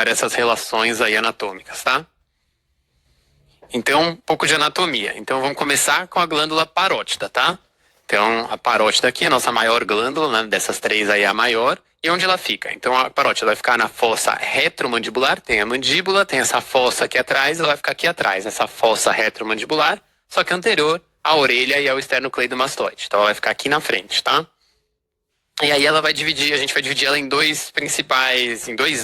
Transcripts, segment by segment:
explicar essas relações aí anatômicas, tá? Então, um pouco de anatomia. Então, vamos começar com a glândula parótida, tá? Então, a parótida aqui é a nossa maior glândula, né? Dessas três aí é a maior. E onde ela fica? Então, a parótida vai ficar na fossa retromandibular, tem a mandíbula, tem essa fossa aqui atrás, ela vai ficar aqui atrás, nessa fossa retromandibular, só que anterior à orelha e ao esternocleidomastoide. Então, ela vai ficar aqui na frente, tá? E aí ela vai dividir, a gente vai dividir ela em dois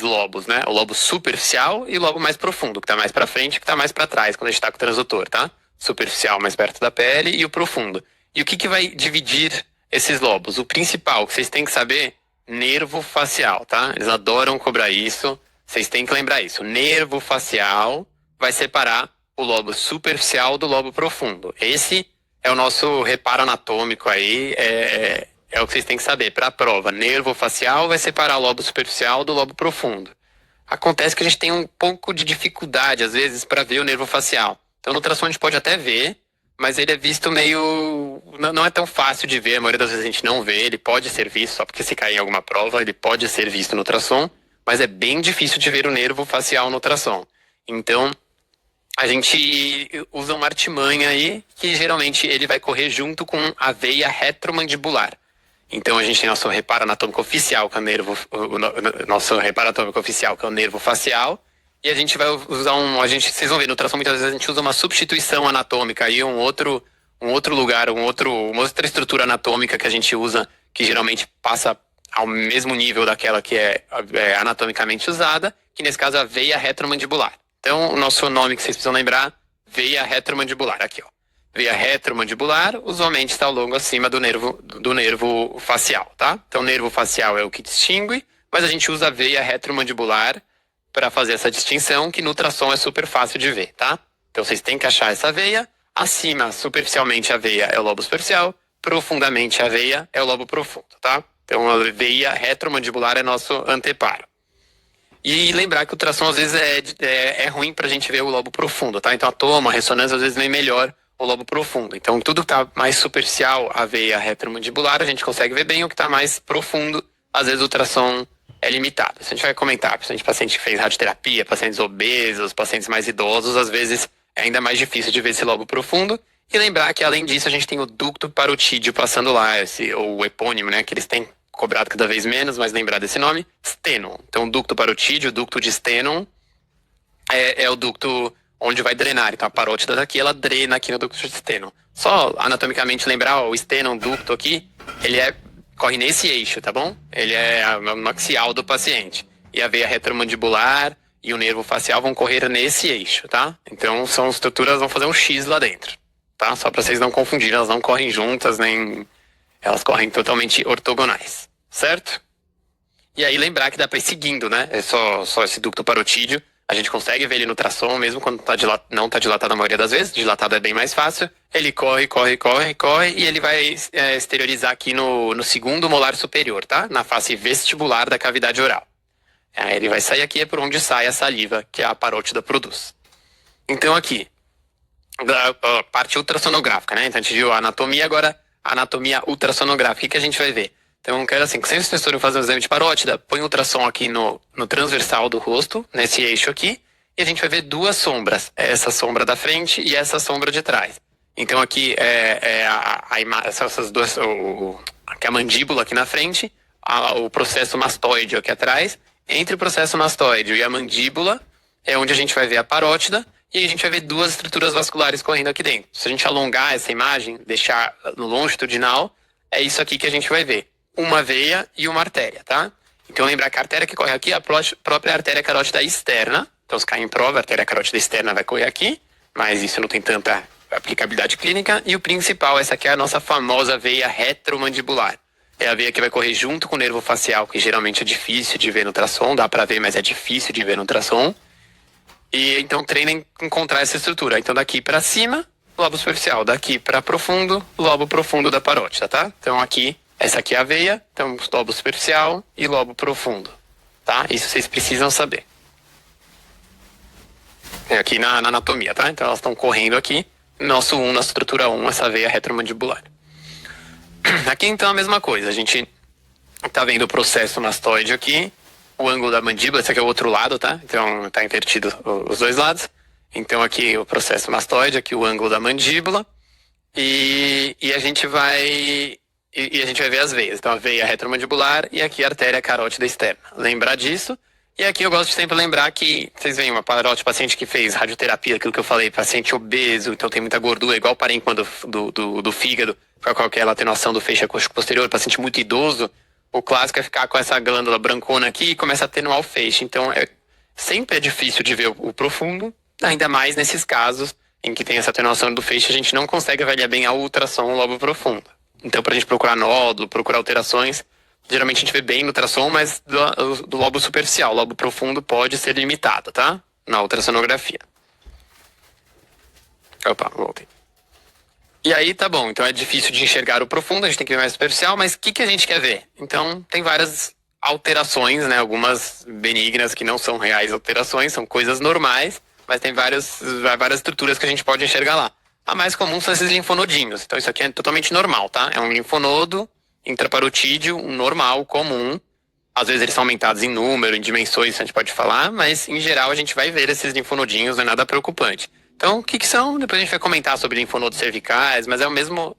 lobos, né? O lobo superficial e o lobo mais profundo, que tá mais pra frente e que tá mais pra trás, quando a gente tá com o transdutor, tá? Superficial mais perto da pele e o profundo. E o que vai dividir esses lobos? O principal, que vocês têm que saber, nervo facial, tá? Eles adoram cobrar isso, vocês têm que lembrar isso. Nervo facial vai separar o lobo superficial do lobo profundo. Esse é o nosso reparo anatômico aí, é o que vocês têm que saber. Para a prova, nervo facial vai separar o lobo superficial do lobo profundo. Acontece que a gente tem um pouco de dificuldade, às vezes, para ver o nervo facial. Então, no ultrassom a gente pode até ver, mas ele é visto meio... Não é tão fácil de ver, a maioria das vezes a gente não vê. Ele pode ser visto, só porque se cair em alguma prova, ele pode ser visto no ultrassom, mas é bem difícil de ver o nervo facial no ultrassom. Então, a gente usa uma artimanha aí, que geralmente ele vai correr junto com a veia retromandibular. Então a gente tem nosso reparo anatômico oficial, que é o nervo, nosso reparo anatômico oficial, que é o nervo facial, e a gente vai usar vocês vão ver no ultrassom muitas vezes a gente usa uma substituição anatômica aí, um outro lugar, uma outra estrutura anatômica que a gente usa, que geralmente passa ao mesmo nível daquela que é anatomicamente usada, que nesse caso é a veia retromandibular. Então o nosso nome que vocês precisam lembrar, veia retromandibular, aqui ó. Veia retromandibular, usualmente está ao longo acima do nervo facial, tá? Então, o nervo facial é o que distingue, mas a gente usa a veia retromandibular para fazer essa distinção, que no ultrassom é super fácil de ver, tá? Então, vocês têm que achar essa veia. Acima, superficialmente, a veia é o lobo superficial. Profundamente, a veia é o lobo profundo, tá? Então, a veia retromandibular é nosso anteparo. E lembrar que o ultrassom, às vezes, é ruim para a gente ver o lobo profundo, tá? Então, a toma, a ressonância, às vezes, vem melhor o lobo profundo. Então, tudo que está mais superficial, a veia retromandibular, a gente consegue ver bem. O que está mais profundo, às vezes o ultrassom é limitado. Isso a gente vai comentar, principalmente paciente que fez radioterapia, pacientes obesos, pacientes mais idosos, às vezes é ainda mais difícil de ver esse lobo profundo. E lembrar que, além disso, a gente tem o ducto parotídeo passando lá, o epônimo, né, que eles têm cobrado cada vez menos, mas lembrar desse nome, Stenon. Então, o ducto parotídeo, o ducto de Stenon, é o ducto onde vai drenar. Então a parótida daqui, ela drena aqui no ducto de Stenon. Só anatomicamente lembrar, o Stenon ducto aqui, ele corre nesse eixo, tá bom? Ele é no axial do paciente. E a veia retromandibular e o nervo facial vão correr nesse eixo, tá? Então são estruturas, vão fazer um X lá dentro, tá? Só para vocês não confundirem, elas não correm juntas, nem... Elas correm totalmente ortogonais, certo? E aí lembrar que dá para ir seguindo, né? É só esse ducto parotídeo. A gente consegue ver ele no ultrassom, mesmo quando não está dilatado a maioria das vezes. Dilatado é bem mais fácil. Ele corre, e ele vai exteriorizar aqui no segundo molar superior, tá? Na face vestibular da cavidade oral. Ele vai sair aqui, é por onde sai a saliva que a parótida produz. Então aqui, a parte ultrassonográfica, né? Então a gente viu a anatomia, agora a anatomia ultrassonográfica. O que a gente vai ver? Então, quero assim, se vocês forem fazer um exame de parótida, põe o ultrassom aqui no transversal do rosto, nesse eixo aqui, e a gente vai ver duas sombras. Essa sombra da frente e essa sombra de trás. Então, aqui essas duas, aqui a mandíbula aqui na frente, o processo mastoide aqui atrás. Entre o processo mastoide e a mandíbula é onde a gente vai ver a parótida, e a gente vai ver duas estruturas vasculares correndo aqui dentro. Se a gente alongar essa imagem, deixar no longitudinal, é isso aqui que a gente vai ver. Uma veia e uma artéria, tá? Então lembrar que a artéria que corre aqui é a própria artéria carótida externa. Então se cair em prova, a artéria carótida externa vai correr aqui, mas isso não tem tanta aplicabilidade clínica. E o principal, essa aqui é a nossa famosa veia retromandibular. É a veia que vai correr junto com o nervo facial, que geralmente é difícil de ver no ultrassom, dá pra ver, mas é difícil de ver no ultrassom. E então treinem em encontrar essa estrutura. Então daqui pra cima, lobo superficial, daqui pra profundo, lobo profundo da parótida, tá? Então aqui, essa aqui é a veia, então lobo superficial e lobo profundo, tá? Isso vocês precisam saber. É aqui na anatomia, tá? Então elas estão correndo aqui, na estrutura 1, essa veia retromandibular. Aqui então a mesma coisa, a gente tá vendo o processo mastoide aqui, o ângulo da mandíbula, esse aqui é o outro lado, tá? Então tá invertido os dois lados. Então aqui o processo mastoide, aqui o ângulo da mandíbula. E a gente vai ver as veias. Então a veia retromandibular e aqui a artéria carótida externa. Lembrar disso. E aqui eu gosto de sempre lembrar que, vocês veem, uma parótide, paciente que fez radioterapia, aquilo que eu falei, paciente obeso, então tem muita gordura, igual o parênquima do fígado, qual que é a atenuação do feixe acústico posterior, paciente muito idoso, o clássico é ficar com essa glândula brancona aqui e começa a atenuar o feixe. Então sempre é difícil de ver o profundo, ainda mais nesses casos em que tem essa atenuação do feixe, a gente não consegue avaliar bem a ultrassom no lobo profundo. Então, pra gente procurar nódulo, procurar alterações, geralmente a gente vê bem no ultrassom, mas do lobo superficial, o lobo profundo pode ser limitado, tá? Na ultrassonografia. Opa, voltei. E aí, tá bom, então é difícil de enxergar o profundo, a gente tem que ver mais superficial, mas o que a gente quer ver? Então, tem várias alterações, né? Algumas benignas que não são reais alterações, são coisas normais, mas tem várias estruturas que a gente pode enxergar lá. A mais comum são esses linfonodinhos. Então isso aqui é totalmente normal, tá? É um linfonodo intraparotídeo, um normal, comum. Às vezes eles são aumentados em número, em dimensões, a gente pode falar, mas em geral a gente vai ver esses linfonodinhos, não é nada preocupante. Então, o que são? Depois a gente vai comentar sobre linfonodos cervicais, mas é o mesmo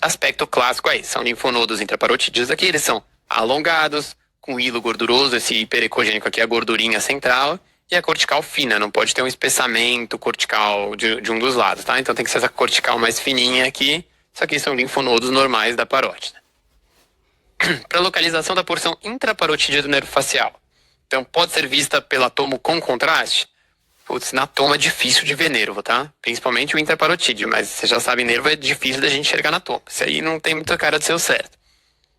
aspecto clássico aí. São linfonodos intraparotídeos aqui, eles são alongados, com hilo gorduroso, esse hiperecogênico aqui é a gordurinha central, e a cortical fina, não pode ter um espessamento cortical de um dos lados, tá? Então tem que ser essa cortical mais fininha aqui. Isso aqui são linfonodos normais da parótida. Para localização da porção intraparotídea do nervo facial. Então pode ser vista pela tomo com contraste? Putz, na toma é difícil de ver nervo, tá? Principalmente o intraparotídeo, mas você já sabe, nervo é difícil da gente enxergar na toma. Isso aí não tem muita cara de ser o certo.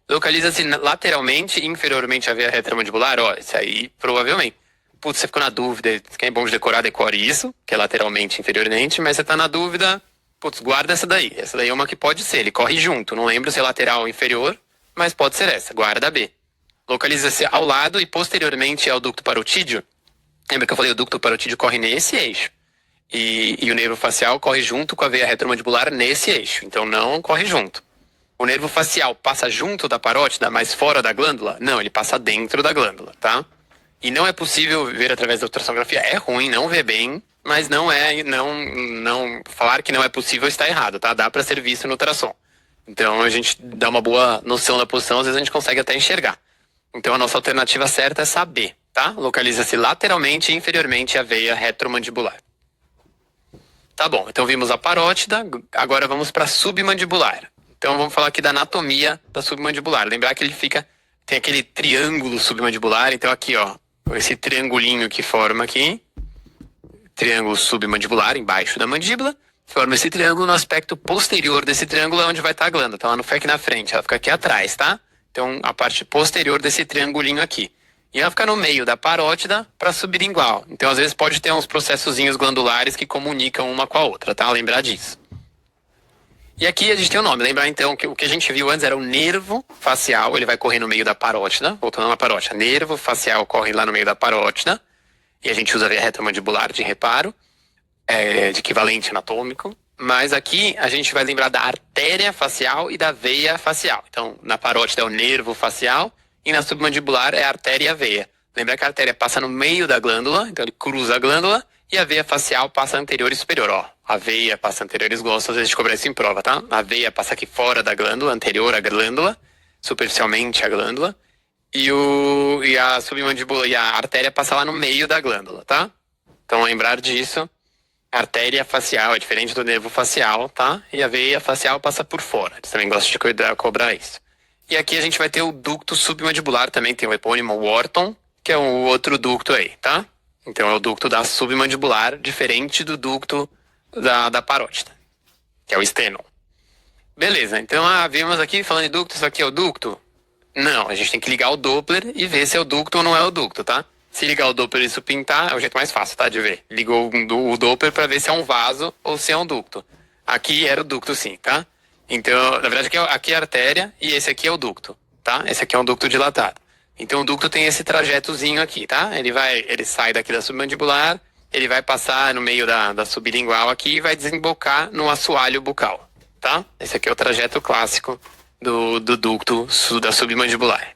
Localiza-se lateralmente e inferiormente a veia retromandibular? Ó, isso aí provavelmente. Putz, você ficou na dúvida, quem é bom de decorar, decore isso, que é lateralmente e inferiormente, mas você tá na dúvida, putz, guarda essa daí. Essa daí é uma que pode ser, ele corre junto, não lembro se é lateral ou inferior, mas pode ser essa, guarda B. Localiza-se ao lado e posteriormente ao ducto parotídeo. Lembra que eu falei, o ducto parotídeo corre nesse eixo. E o nervo facial corre junto com a veia retromandibular nesse eixo, então não corre junto. O nervo facial passa junto da parótida, mas fora da glândula? Não, ele passa dentro da glândula, tá? E não é possível ver através da ultrassonografia. É ruim, não vê bem, mas não falar que não é possível está errado, tá? Dá para ser visto no ultrassom. Então a gente dá uma boa noção da posição, às vezes a gente consegue até enxergar. Então a nossa alternativa certa é saber, tá? Localiza-se lateralmente e inferiormente a veia retromandibular. Tá bom, então vimos a parótida, agora vamos para a submandibular. Então vamos falar aqui da anatomia da submandibular. Lembrar que ele tem aquele triângulo submandibular, então aqui ó, esse triangulinho que forma aqui, triângulo submandibular embaixo da mandíbula, forma esse triângulo. No aspecto posterior desse triângulo é onde vai estar a glândula. Então ela não fica aqui na frente, ela fica aqui atrás, tá? Então a parte posterior desse triangulinho aqui. E ela fica no meio da parótida para sublingual. Então às vezes pode ter uns processozinhos glandulares que comunicam uma com a outra, tá? Lembrar disso. E aqui a gente tem o nome. Lembrar então que o que a gente viu antes era o nervo facial, ele vai correr no meio da parótida, voltando na parótida. Nervo facial corre lá no meio da parótida, e a gente usa a veia retromandibular de reparo, de equivalente anatômico. Mas aqui a gente vai lembrar da artéria facial e da veia facial. Então na parótida é o nervo facial, e na submandibular é a artéria e a veia. Lembrar que a artéria passa no meio da glândula, então ele cruza a glândula, e a veia facial passa anterior e superior, ó. A veia passa anterior e esgosto, às vezes a gente cobra isso em prova, tá? A veia passa aqui fora da glândula, anterior à glândula, superficialmente à glândula. E a submandíbula e a artéria passa lá no meio da glândula, tá? Então lembrar disso. A artéria facial é diferente do nervo facial, tá? E a veia facial passa por fora. Eles também gostam de cobrar isso. E aqui a gente vai ter o ducto submandibular, também tem o epônimo Wharton, que é o outro ducto aí, tá? Então é o ducto da submandibular, diferente do ducto da parótida, que é o estênon. Beleza, então vimos aqui, falando de ducto, isso aqui é o ducto? Não, a gente tem que ligar o Doppler e ver se é o ducto ou não é o ducto, tá? Se ligar o Doppler e isso pintar, é o jeito mais fácil, tá, de ver. Ligou o Doppler para ver se é um vaso ou se é um ducto. Aqui era o ducto sim, tá? Então, na verdade, aqui é a artéria e esse aqui é o ducto, tá? Esse aqui é um ducto dilatado. Então o ducto tem esse trajetozinho aqui, tá? Ele sai daqui da submandibular, ele vai passar no meio da sublingual aqui e vai desembocar no assoalho bucal, tá? Esse aqui é o trajeto clássico do ducto da submandibular.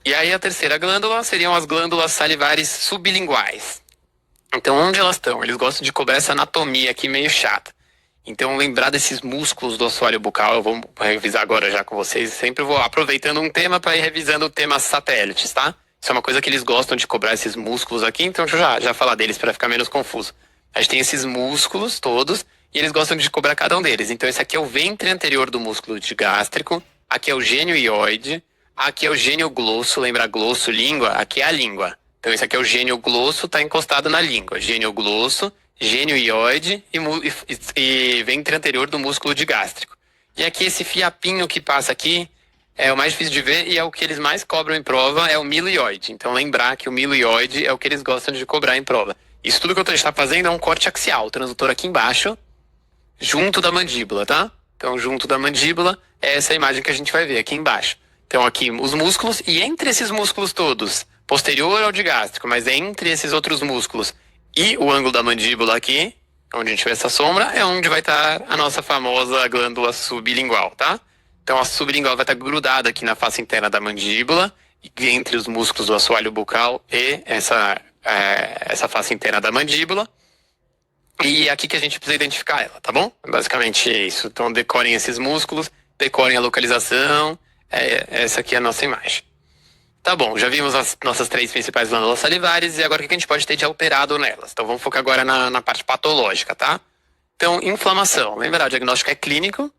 E aí a terceira glândula seriam as glândulas salivares sublinguais. Então, onde elas estão? Eles gostam de cobrar essa anatomia aqui meio chata. Então, lembrar desses músculos do assoalho bucal, eu vou revisar agora já com vocês. Sempre vou aproveitando um tema para ir revisando temas satélites, tá? Isso é uma coisa que eles gostam de cobrar esses músculos aqui, então deixa eu já falar deles para ficar menos confuso. A gente tem esses músculos todos e eles gostam de cobrar cada um deles. Então, esse aqui é o ventre anterior do músculo digástrico, aqui é o gênio ióide, aqui é o gênio glosso, lembra glosso, língua? Aqui é a língua. Então, esse aqui é o gênio glosso, está encostado na língua. Gênio glosso, gênio ióide e ventre anterior do músculo digástrico. E aqui esse fiapinho que passa aqui é o mais difícil de ver e é o que eles mais cobram em prova, é o miloide. Então, lembrar que o miloide é o que eles gostam de cobrar em prova. Isso tudo que eu estou fazendo é um corte axial, o transdutor aqui embaixo, junto da mandíbula, tá? Então, junto da mandíbula, é essa imagem que a gente vai ver aqui embaixo. Então, aqui os músculos, e entre esses músculos todos, posterior ao digástrico, mas entre esses outros músculos e o ângulo da mandíbula aqui, onde a gente vê essa sombra, é onde vai estar a nossa famosa glândula sublingual, tá? Então, a sublingual vai estar grudada aqui na face interna da mandíbula, entre os músculos do assoalho bucal e essa face interna da mandíbula. E é aqui que a gente precisa identificar ela, tá bom? Basicamente é isso. Então, decorem esses músculos, decorem a localização. Essa aqui é a nossa imagem. Tá bom, já vimos as nossas 3 principais glândulas salivares e agora o que a gente pode ter de alterado nelas? Então vamos focar agora na parte patológica, tá? Então, inflamação. Lembra, o diagnóstico é clínico,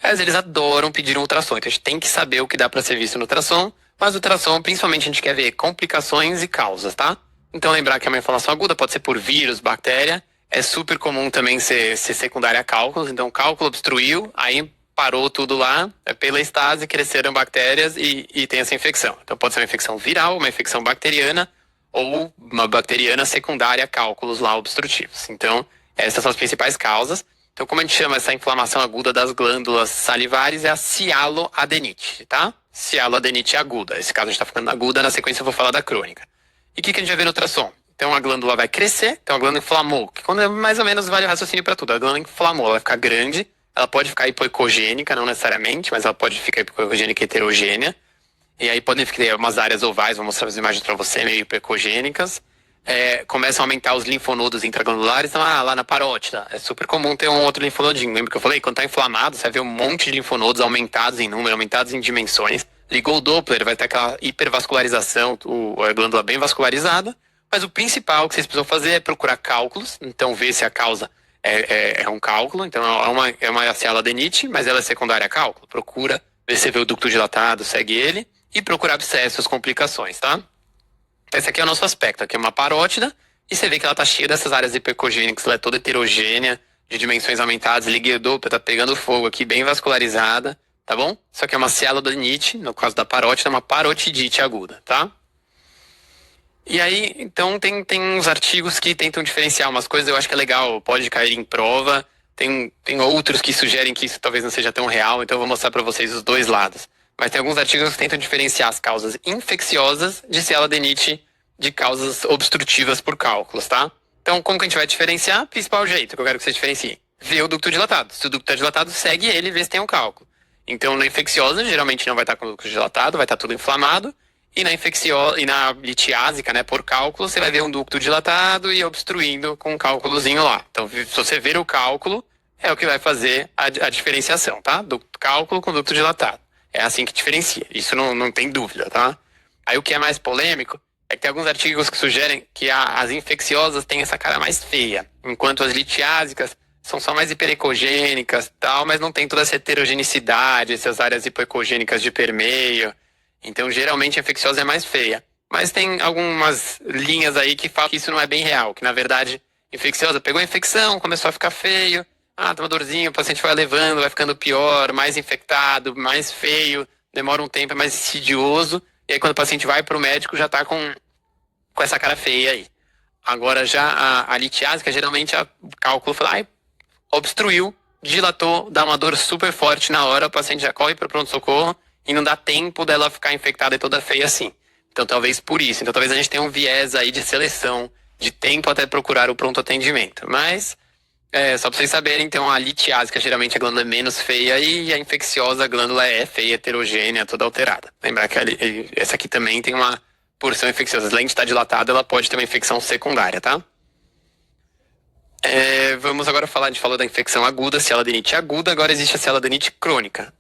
mas eles adoram pedir um ultrassom. Então a gente tem que saber o que dá para ser visto no ultrassom, mas o ultrassom, principalmente, a gente quer ver complicações e causas, tá? Então lembrar que uma inflamação aguda pode ser por vírus, bactéria, é super comum também ser secundária a cálculos, então cálculo obstruiu, aí parou tudo lá, pela estase cresceram bactérias e tem essa infecção. Então pode ser uma infecção viral, uma infecção bacteriana ou uma bacteriana secundária a cálculos lá obstrutivos. Então essas são as principais causas. Então como a gente chama essa inflamação aguda das glândulas salivares é a cialoadenite, tá? Cialoadenite aguda. Esse caso a gente está ficando aguda, na sequência eu vou falar da crônica. E o que a gente vai ver no ultrassom? Então a glândula vai crescer, então a glândula inflamou, que quando é mais ou menos vale o raciocínio para tudo. A glândula inflamou, ela vai ficar grande, ela pode ficar hipoecogênica, não necessariamente, mas ela pode ficar hipoecogênica heterogênea. E aí podem ficar umas áreas ovais, vou mostrar as imagens para você, meio hipoecogênicas. Começam a aumentar os linfonodos intraglandulares, então lá na parótida. É super comum ter um outro linfonodinho. Lembra que eu falei? Quando está inflamado, você vai ver um monte de linfonodos aumentados em número, aumentados em dimensões. Ligou o Doppler, vai ter aquela hipervascularização, a glândula bem vascularizada. Mas o principal que vocês precisam fazer é procurar cálculos, então ver se a causa é um cálculo, então é uma cialoadenite, mas ela é secundária a cálculo. Procura ver se vê o ducto dilatado, segue ele, e procura abscessos, complicações, tá? Esse aqui é o nosso aspecto, aqui é uma parótida, e você vê que ela tá cheia dessas áreas hipercogênicas, ela é toda heterogênea, de dimensões aumentadas, liguei o Doppler, tá pegando fogo aqui, bem vascularizada, tá bom? Isso aqui é uma cialoadenite, no caso da parótida, é uma parotidite aguda, tá? E aí, então, tem uns artigos que tentam diferenciar umas coisas, eu acho que é legal, pode cair em prova. Tem outros que sugerem que isso talvez não seja tão real, então eu vou mostrar para vocês os dois lados. Mas tem alguns artigos que tentam diferenciar as causas infecciosas de cialoadenite de causas obstrutivas por cálculos, tá? Então, como que a gente vai diferenciar? Principal jeito que eu quero que você diferencie. Ver o ducto dilatado. Se o ducto está dilatado, segue ele e vê se tem um cálculo. Então, na infecciosa, geralmente não vai estar com o ducto dilatado, vai estar tudo inflamado. E na infecciosa e na litiásica, né, por cálculo, você vai ver um ducto dilatado e obstruindo com um cálculozinho lá. Então, se você ver o cálculo, é o que vai fazer a diferenciação, tá? Ducto cálculo com ducto dilatado. É assim que diferencia. Isso não tem dúvida, tá? Aí o que é mais polêmico é que tem alguns artigos que sugerem que as infecciosas têm essa cara mais feia, enquanto as litiásicas são só mais hiperecogênicas e tal, mas não tem toda essa heterogeneidade, essas áreas hipoecogênicas de permeio. Então, geralmente, a infecciosa é mais feia. Mas tem algumas linhas aí que falam que isso não é bem real. Que, na verdade, infecciosa pegou a infecção, começou a ficar feio. Tem uma dorzinha, o paciente vai levando, vai ficando pior, mais infectado, mais feio. Demora um tempo, é mais insidioso. E aí, quando o paciente vai para o médico, já está com essa cara feia aí. Agora, já a litiásica, geralmente, o cálculo fala, obstruiu, dilatou, dá uma dor super forte na hora, o paciente já corre para o pronto-socorro. E não dá tempo dela ficar infectada e toda feia assim. Então, talvez por isso. Então, talvez a gente tenha um viés aí de seleção, de tempo até procurar o pronto atendimento. Mas, Só pra vocês saberem, então a litiásica geralmente a glândula é menos feia e a infecciosa a glândula é feia, heterogênea, toda alterada. Lembrar que essa aqui também tem uma porção infecciosa. Além de estar dilatada, ela pode ter uma infecção secundária, tá? Vamos agora falar, a gente falou da infecção aguda, cieloadenite aguda, agora existe a cieloadenite crônica.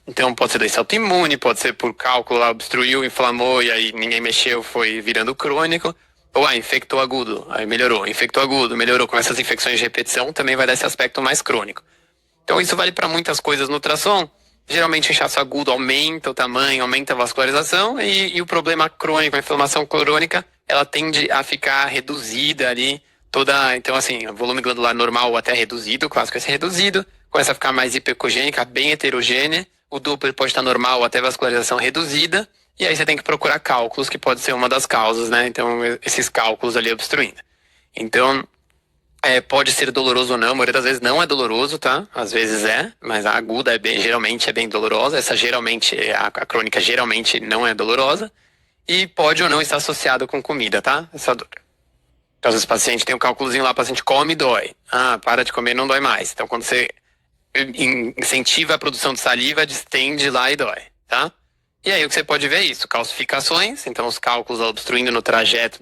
Então pode ser doença autoimune, pode ser por cálculo, lá obstruiu, inflamou e aí ninguém mexeu, foi virando crônico. Ou infectou agudo, aí melhorou, infectou agudo, melhorou. Com essas infecções de repetição também vai dar esse aspecto mais crônico. Então isso vale para muitas coisas no ultrassom. Geralmente o inchaço agudo aumenta o tamanho, aumenta a vascularização e o problema crônico, a inflamação crônica, ela tende a ficar reduzida ali. Então assim, o volume glandular normal até reduzido, o clássico é ser reduzido, começa a ficar mais hipercogênica, bem heterogênea, o Doppler pode estar normal até vascularização reduzida, e aí você tem que procurar cálculos, que pode ser uma das causas, né? Então, esses cálculos ali obstruindo. Então, pode ser doloroso ou não, a maioria das vezes não é doloroso, tá? Às vezes mas a aguda geralmente é bem dolorosa, a crônica geralmente não é dolorosa, e pode ou não estar associado com comida, tá? Essa dor. Então, às vezes o paciente tem um cálculozinho lá, o paciente come e dói. Para de comer, não dói mais. Então, quando você incentiva a produção de saliva, distende lá e dói, tá? E aí o que você pode ver é isso, calcificações, então os cálculos obstruindo no trajeto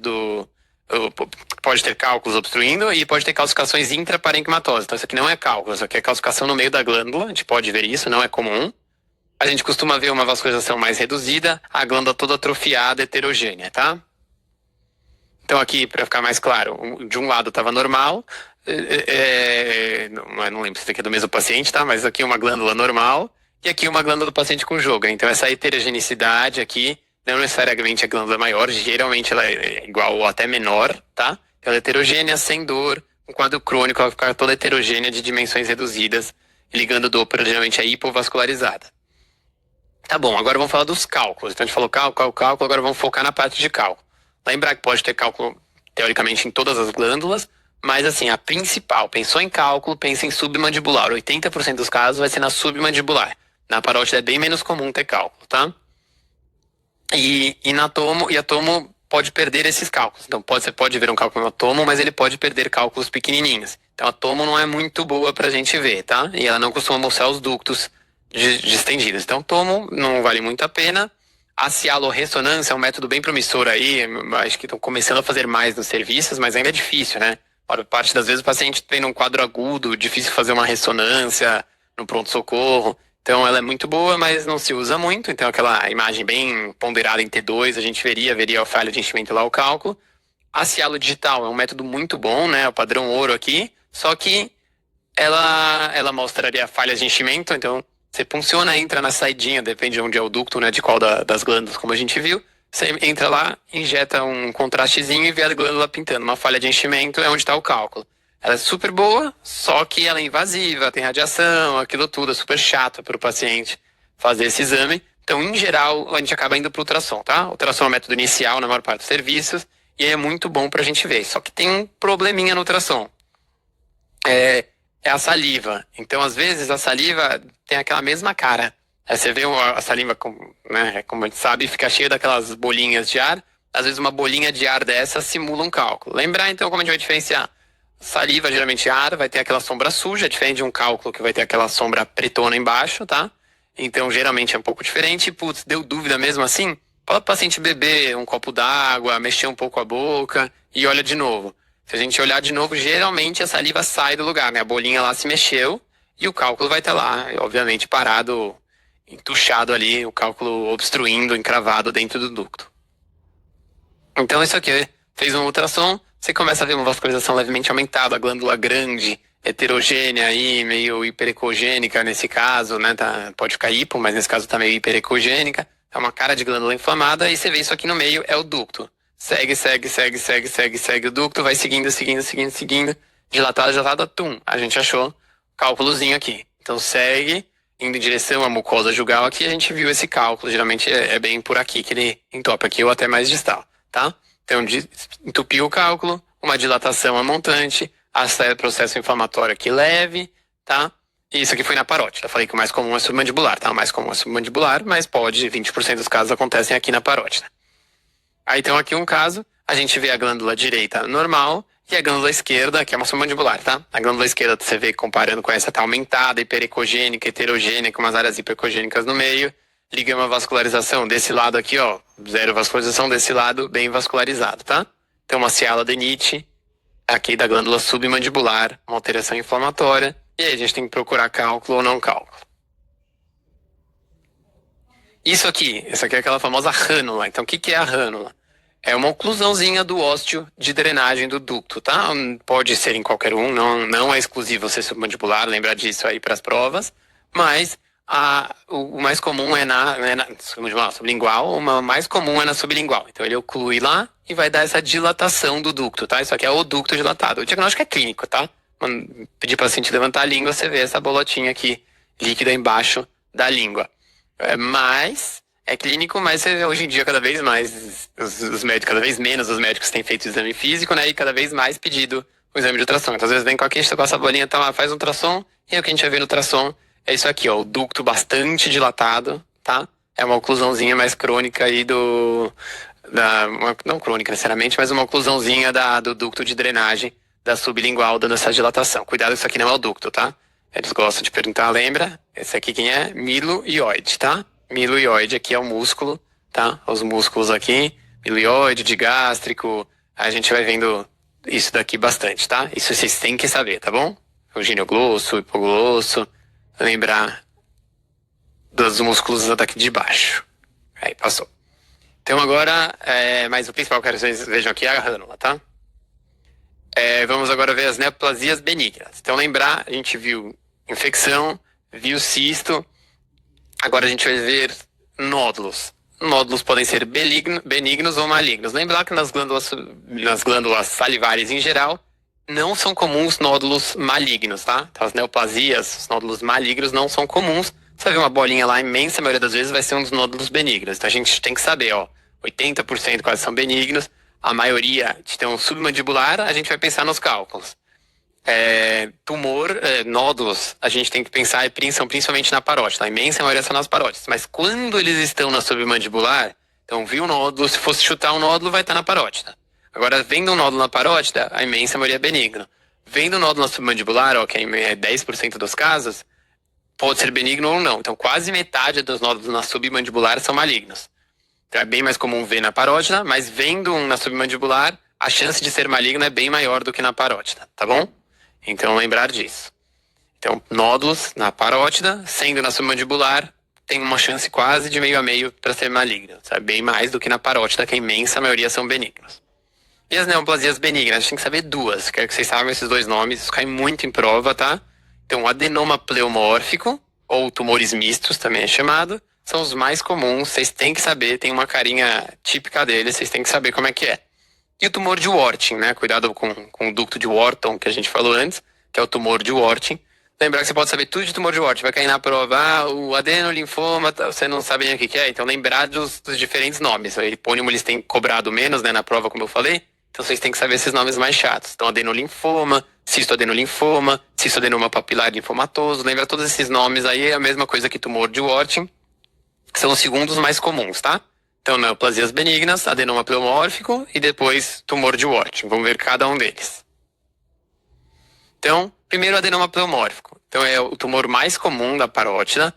pode ter cálculos obstruindo e pode ter calcificações intraparenquimatosas. Então isso aqui não é cálculo, isso aqui é calcificação no meio da glândula, a gente pode ver isso, não é comum. A gente costuma ver uma vascularização mais reduzida, a glândula toda atrofiada, heterogênea, tá? Então aqui, para ficar mais claro, de um lado estava normal, não lembro se isso aqui é do mesmo paciente, tá? Mas aqui uma glândula normal e aqui uma glândula do paciente com Sjögren. Então essa heterogeneidade aqui, não necessariamente a glândula é maior, geralmente ela é igual ou até menor, tá? Ela é heterogênea, sem dor, um quadro crônico, ela fica toda heterogênea de dimensões reduzidas, ligando o Doppler geralmente a hipovascularizada. Tá bom, agora vamos falar dos cálculos. Então a gente falou cálculo, agora vamos focar na parte de cálculo. Lembrar que pode ter cálculo, teoricamente, em todas as glândulas, mas assim, a principal, pensou em cálculo, pensa em submandibular. 80% dos casos vai ser na submandibular. Na parótida é bem menos comum ter cálculo, tá? E a tomo pode perder esses cálculos. Então você pode ver um cálculo no tomo, mas ele pode perder cálculos pequenininhos. Então a tomo não é muito boa pra gente ver, tá? E ela não costuma mostrar os ductos distendidos. Então tomo não vale muito a pena. A cialorressonância é um método bem promissor aí, acho que estão começando a fazer mais nos serviços, mas ainda é difícil, né? Parte das vezes o paciente tem um quadro agudo, difícil fazer uma ressonância no pronto-socorro. Então ela é muito boa, mas não se usa muito. Então aquela imagem bem ponderada em T2, a gente veria a falha de enchimento lá, o cálculo. A cialo digital é um método muito bom, né? O padrão ouro aqui, só que ela mostraria falhas de enchimento, então você funciona, entra na saidinha, depende de onde é o ducto, né, de qual das glândulas, como a gente viu. Você entra lá, injeta um contrastezinho e vê a glândula pintando. Uma falha de enchimento é onde está o cálculo. Ela é super boa, só que ela é invasiva, tem radiação, aquilo tudo, é super chato para o paciente fazer esse exame. Então, em geral, a gente acaba indo para o ultrassom, tá? O ultrassom é o método inicial na maior parte dos serviços e é muito bom para a gente ver. Só que tem um probleminha no ultrassom. É a saliva. Então, às vezes, a saliva tem aquela mesma cara. Aí você vê a saliva, né, como a gente sabe, fica cheia daquelas bolinhas de ar. Às vezes, uma bolinha de ar dessa simula um cálculo. Lembrar, então, como a gente vai diferenciar? Saliva, geralmente, ar, vai ter aquela sombra suja, diferente de um cálculo que vai ter aquela sombra pretona embaixo, tá? Então, geralmente, é um pouco diferente. Putz, deu dúvida mesmo assim? Fala pro paciente beber um copo d'água, mexer um pouco a boca e olha de novo. Se a gente olhar de novo, geralmente a saliva sai do lugar, né? A bolinha lá se mexeu e o cálculo vai estar lá, obviamente parado, entuchado ali, o cálculo obstruindo, encravado dentro do ducto. Então isso aqui, fez um ultrassom, você começa a ver uma vascularização levemente aumentada, a glândula grande, heterogênea aí, meio hiperecogênica nesse caso, né? Pode ficar hipo, mas nesse caso tá meio hiperecogênica. É uma cara de glândula inflamada e você vê isso aqui no meio, é o ducto. Segue o ducto, vai seguindo. Dilatada, tum. A gente achou cálculozinho aqui. Então segue, indo em direção à mucosa jugal aqui, a gente viu esse cálculo. Geralmente é bem por aqui que ele entope aqui ou até mais distal, tá? Então entupiu o cálculo, uma dilatação a montante, processo inflamatório aqui leve, tá? E isso aqui foi na parótida. Falei que o mais comum é submandibular, tá? O mais comum é submandibular, mas 20% dos casos acontecem aqui na parótida. Aí então aqui um caso, a gente vê a glândula direita normal E a glândula esquerda, que é uma submandibular, tá? A glândula esquerda, você vê comparando com essa, tá aumentada, hiperecogênica, heterogênea, com umas áreas hipercogênicas no meio. Ligama vascularização desse lado aqui, ó, zero vascularização, desse lado bem vascularizado, tá? Então uma cialadenite aqui da glândula submandibular, uma alteração inflamatória, e aí a gente tem que procurar cálculo ou não cálculo. Essa aqui é aquela famosa rânula. Então o que é a rânula? É uma oclusãozinha do ósteo de drenagem do ducto, tá? Pode ser em qualquer um, não é exclusivo ser submandibular, lembrar disso aí para as provas, mas o mais comum é na sublingual, o mais comum é na sublingual. Então ele oclui lá e vai dar essa dilatação do ducto, tá? Isso aqui é o ducto dilatado. O diagnóstico é clínico, tá? Quando pedir para o paciente levantar a língua, você vê essa bolotinha aqui, líquida embaixo da língua. Mas é clínico, mas hoje em dia cada vez mais os médicos, cada vez menos os médicos têm feito exame físico, né? E cada vez mais pedido o exame de ultrassom. Então às vezes vem com a queixa, com essa bolinha, tá lá, faz um ultrassom, e aí o que a gente vai ver no ultrassom é isso aqui, ó, o ducto bastante dilatado, tá? É uma oclusãozinha mais crônica aí não crônica necessariamente, mas uma oclusãozinha do ducto de drenagem da sublingual dando essa dilatação. Cuidado, isso aqui não é o ducto, tá? Eles gostam de perguntar, lembra? Esse aqui quem é? Miloioide, tá? Miloioide aqui é o músculo, tá? Os músculos aqui, miloioide, digástrico, a gente vai vendo isso daqui bastante, tá? Isso vocês têm que saber, tá bom? O gineglosso, hipoglosso, lembrar dos músculos daqui de baixo. Aí, passou. Então agora, mas o principal que eu quero que vocês vejam aqui é a rânula, tá? Vamos agora ver as neoplasias benignas. Então lembrar, a gente viu infecção, viu cisto, agora a gente vai ver nódulos. Nódulos podem ser benignos ou malignos. Lembrar que nas glândulas salivares em geral, não são comuns nódulos malignos, tá? Então as neoplasias, os nódulos malignos não são comuns. Você vai ver uma bolinha lá, a imensa maioria das vezes vai ser um dos nódulos benignos. Então a gente tem que saber, ó, 80% quase são benignos, a maioria tem um submandibular, a gente vai pensar nos cálculos. Nódulos, a gente tem que pensar são principalmente na parótida. A imensa maioria são nas parótidas. Mas quando eles estão na submandibular, então viu o nódulo, se fosse chutar um nódulo, vai estar na parótida. Agora, vendo um nódulo na parótida, a imensa maioria é benigno. Vendo um nódulo na submandibular, ó, que é 10% dos casos, pode ser benigno ou não. Então, quase metade dos nódulos na submandibular são malignos. Então, é bem mais comum ver na parótida, mas vendo um na submandibular, a chance de ser maligno é bem maior do que na parótida, tá bom? Então, lembrar disso. Então, nódulos na parótida, sendo na submandibular, tem uma chance quase de meio a meio para ser maligno. Sabe? Bem mais do que na parótida, que a imensa maioria são benignos. E as neoplasias benignas? A gente tem que saber duas. Quero que vocês saibam esses dois nomes, isso cai muito em prova, tá? Então, adenoma pleomórfico, ou tumores mistos também é chamado, são os mais comuns, vocês têm que saber, tem uma carinha típica deles, vocês têm que saber como é que é. E o tumor de Wartin, né? Cuidado com o ducto de Wharton, que a gente falou antes, que é o tumor de Wartin. Lembrar que você pode saber tudo de tumor de Wartin, vai cair na prova, o adenolinfoma, você não sabe nem o que é, então lembrar dos diferentes nomes. O epônimo eles têm cobrado menos, né, na prova, como eu falei, então vocês têm que saber esses nomes mais chatos. Então, adenolinfoma, cistoadenolinfoma, cistoadenoma papilar linfomatoso, lembra todos esses nomes aí, é a mesma coisa que tumor de Wartin, que são os segundos mais comuns, tá? Então, neoplasias benignas, adenoma pleomórfico e depois tumor de Wartin. Vamos ver cada um deles. Então, primeiro adenoma pleomórfico. Então, é o tumor mais comum da parótida.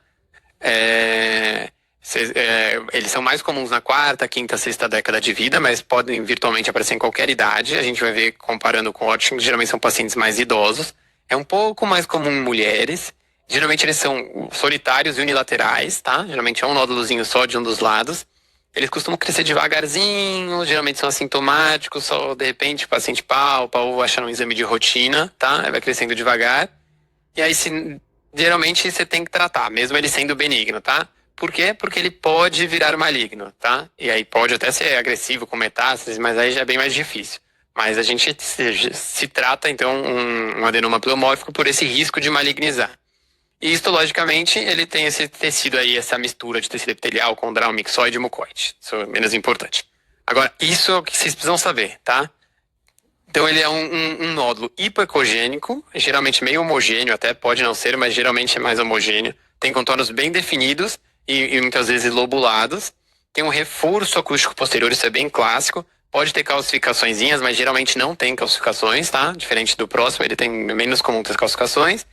Eles são mais comuns na quarta, quinta, sexta década de vida, mas podem virtualmente aparecer em qualquer idade. A gente vai ver comparando com Wartin, que geralmente são pacientes mais idosos. É um pouco mais comum em mulheres. Geralmente eles são solitários e unilaterais, tá? Geralmente é um nódulozinho só de um dos lados. Eles costumam crescer devagarzinho, geralmente são assintomáticos, só de repente o paciente palpa ou acha um exame de rotina, tá? Vai crescendo devagar. E aí, geralmente, você tem que tratar, mesmo ele sendo benigno, tá? Por quê? Porque ele pode virar maligno, tá? E aí pode até ser agressivo com metástases, mas aí já é bem mais difícil. Mas a gente se trata, então, um adenoma pleomórfico por esse risco de malignizar. E histologicamente, ele tem esse tecido aí, essa mistura de tecido epitelial, condral, mixoide e mucoide. Isso é menos importante. Agora, isso é o que vocês precisam saber, tá? Então, ele é um nódulo hipoecogênico, geralmente meio homogêneo, até pode não ser, mas geralmente é mais homogêneo. Tem contornos bem definidos e muitas vezes lobulados. Tem um reforço acústico posterior, isso é bem clássico. Pode ter calcificaçõezinhas, mas geralmente não tem calcificações, tá? Diferente do próximo, ele tem menos comum ter calcificações.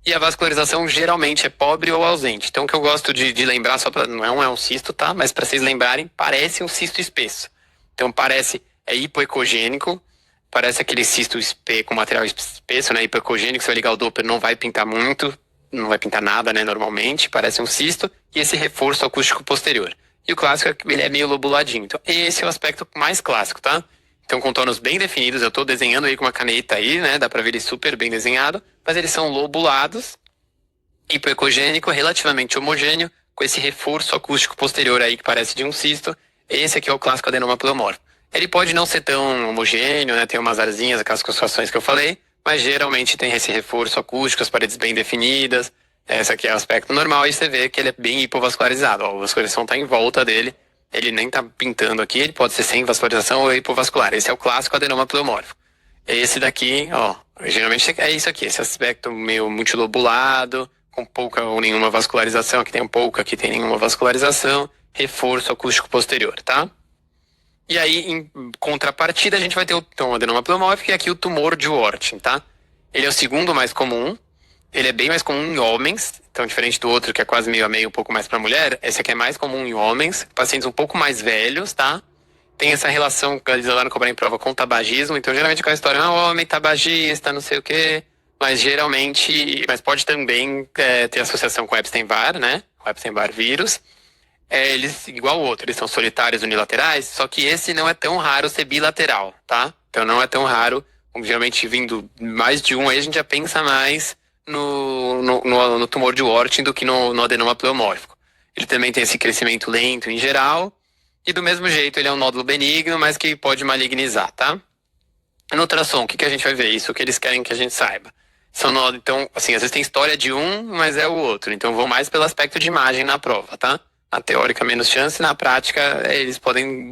E a vascularização geralmente é pobre ou ausente. Então o que eu gosto de lembrar, só pra, não é um cisto, tá? Mas para vocês lembrarem, parece um cisto espesso. Então parece, é hipoecogênico, parece aquele cisto com material espesso, né? Hipoecogênico, se eu ligar o Doppler não vai pintar muito, não vai pintar nada, né? Normalmente, parece um cisto. E esse reforço acústico posterior. E o clássico é que ele é meio lobuladinho. Então esse é o aspecto mais clássico, tá? Então contornos bem definidos, eu tô desenhando aí com uma caneta aí, né? Dá pra ver ele super bem desenhado. Mas eles são lobulados, hipoecogênico, relativamente homogêneo, com esse reforço acústico posterior aí que parece de um cisto. Esse aqui é o clássico adenoma pleomórfico. Ele pode não ser tão homogêneo, né? Tem umas arzinhas, aquelas calcificações que eu falei, mas geralmente tem esse reforço acústico, as paredes bem definidas. Esse aqui é o aspecto normal e você vê que ele é bem hipovascularizado. Ó, a vascularização está em volta dele, ele nem está pintando aqui, ele pode ser sem vascularização ou hipovascular. Esse é o clássico adenoma pleomórfico. Esse daqui, ó, geralmente é isso aqui, esse aspecto meio multilobulado, com pouca ou nenhuma vascularização, aqui tem pouca, aqui tem nenhuma vascularização, reforço acústico posterior, tá? E aí, em contrapartida, a gente vai ter o adenoma pleomórfico e aqui o tumor de Worting, tá? Ele é o segundo mais comum, ele é bem mais comum em homens, então diferente do outro que é quase meio a meio, um pouco mais para mulher, esse aqui é mais comum em homens, pacientes um pouco mais velhos, tá? Tem essa relação que eles lá cobrar em prova com tabagismo, então geralmente com a história, homem tabagista, não sei o quê, mas geralmente, mas pode também ter associação com Epstein-Barr, né? O Epstein-Barr vírus. Eles, igual o outro, eles são solitários unilaterais, só que esse não é tão raro ser bilateral, tá? Então não é tão raro, geralmente vindo mais de um, aí a gente já pensa mais no tumor de Worting do que no adenoma pleomórfico. Ele também tem esse crescimento lento em geral, e do mesmo jeito ele é um nódulo benigno, mas que pode malignizar, tá? No ultrassom, o que a gente vai ver? Isso que eles querem que a gente saiba. São nódulos, então, assim, às vezes tem história de um, mas é o outro. Então vão mais pelo aspecto de imagem na prova, tá? Na teórica, menos chance, na prática, eles podem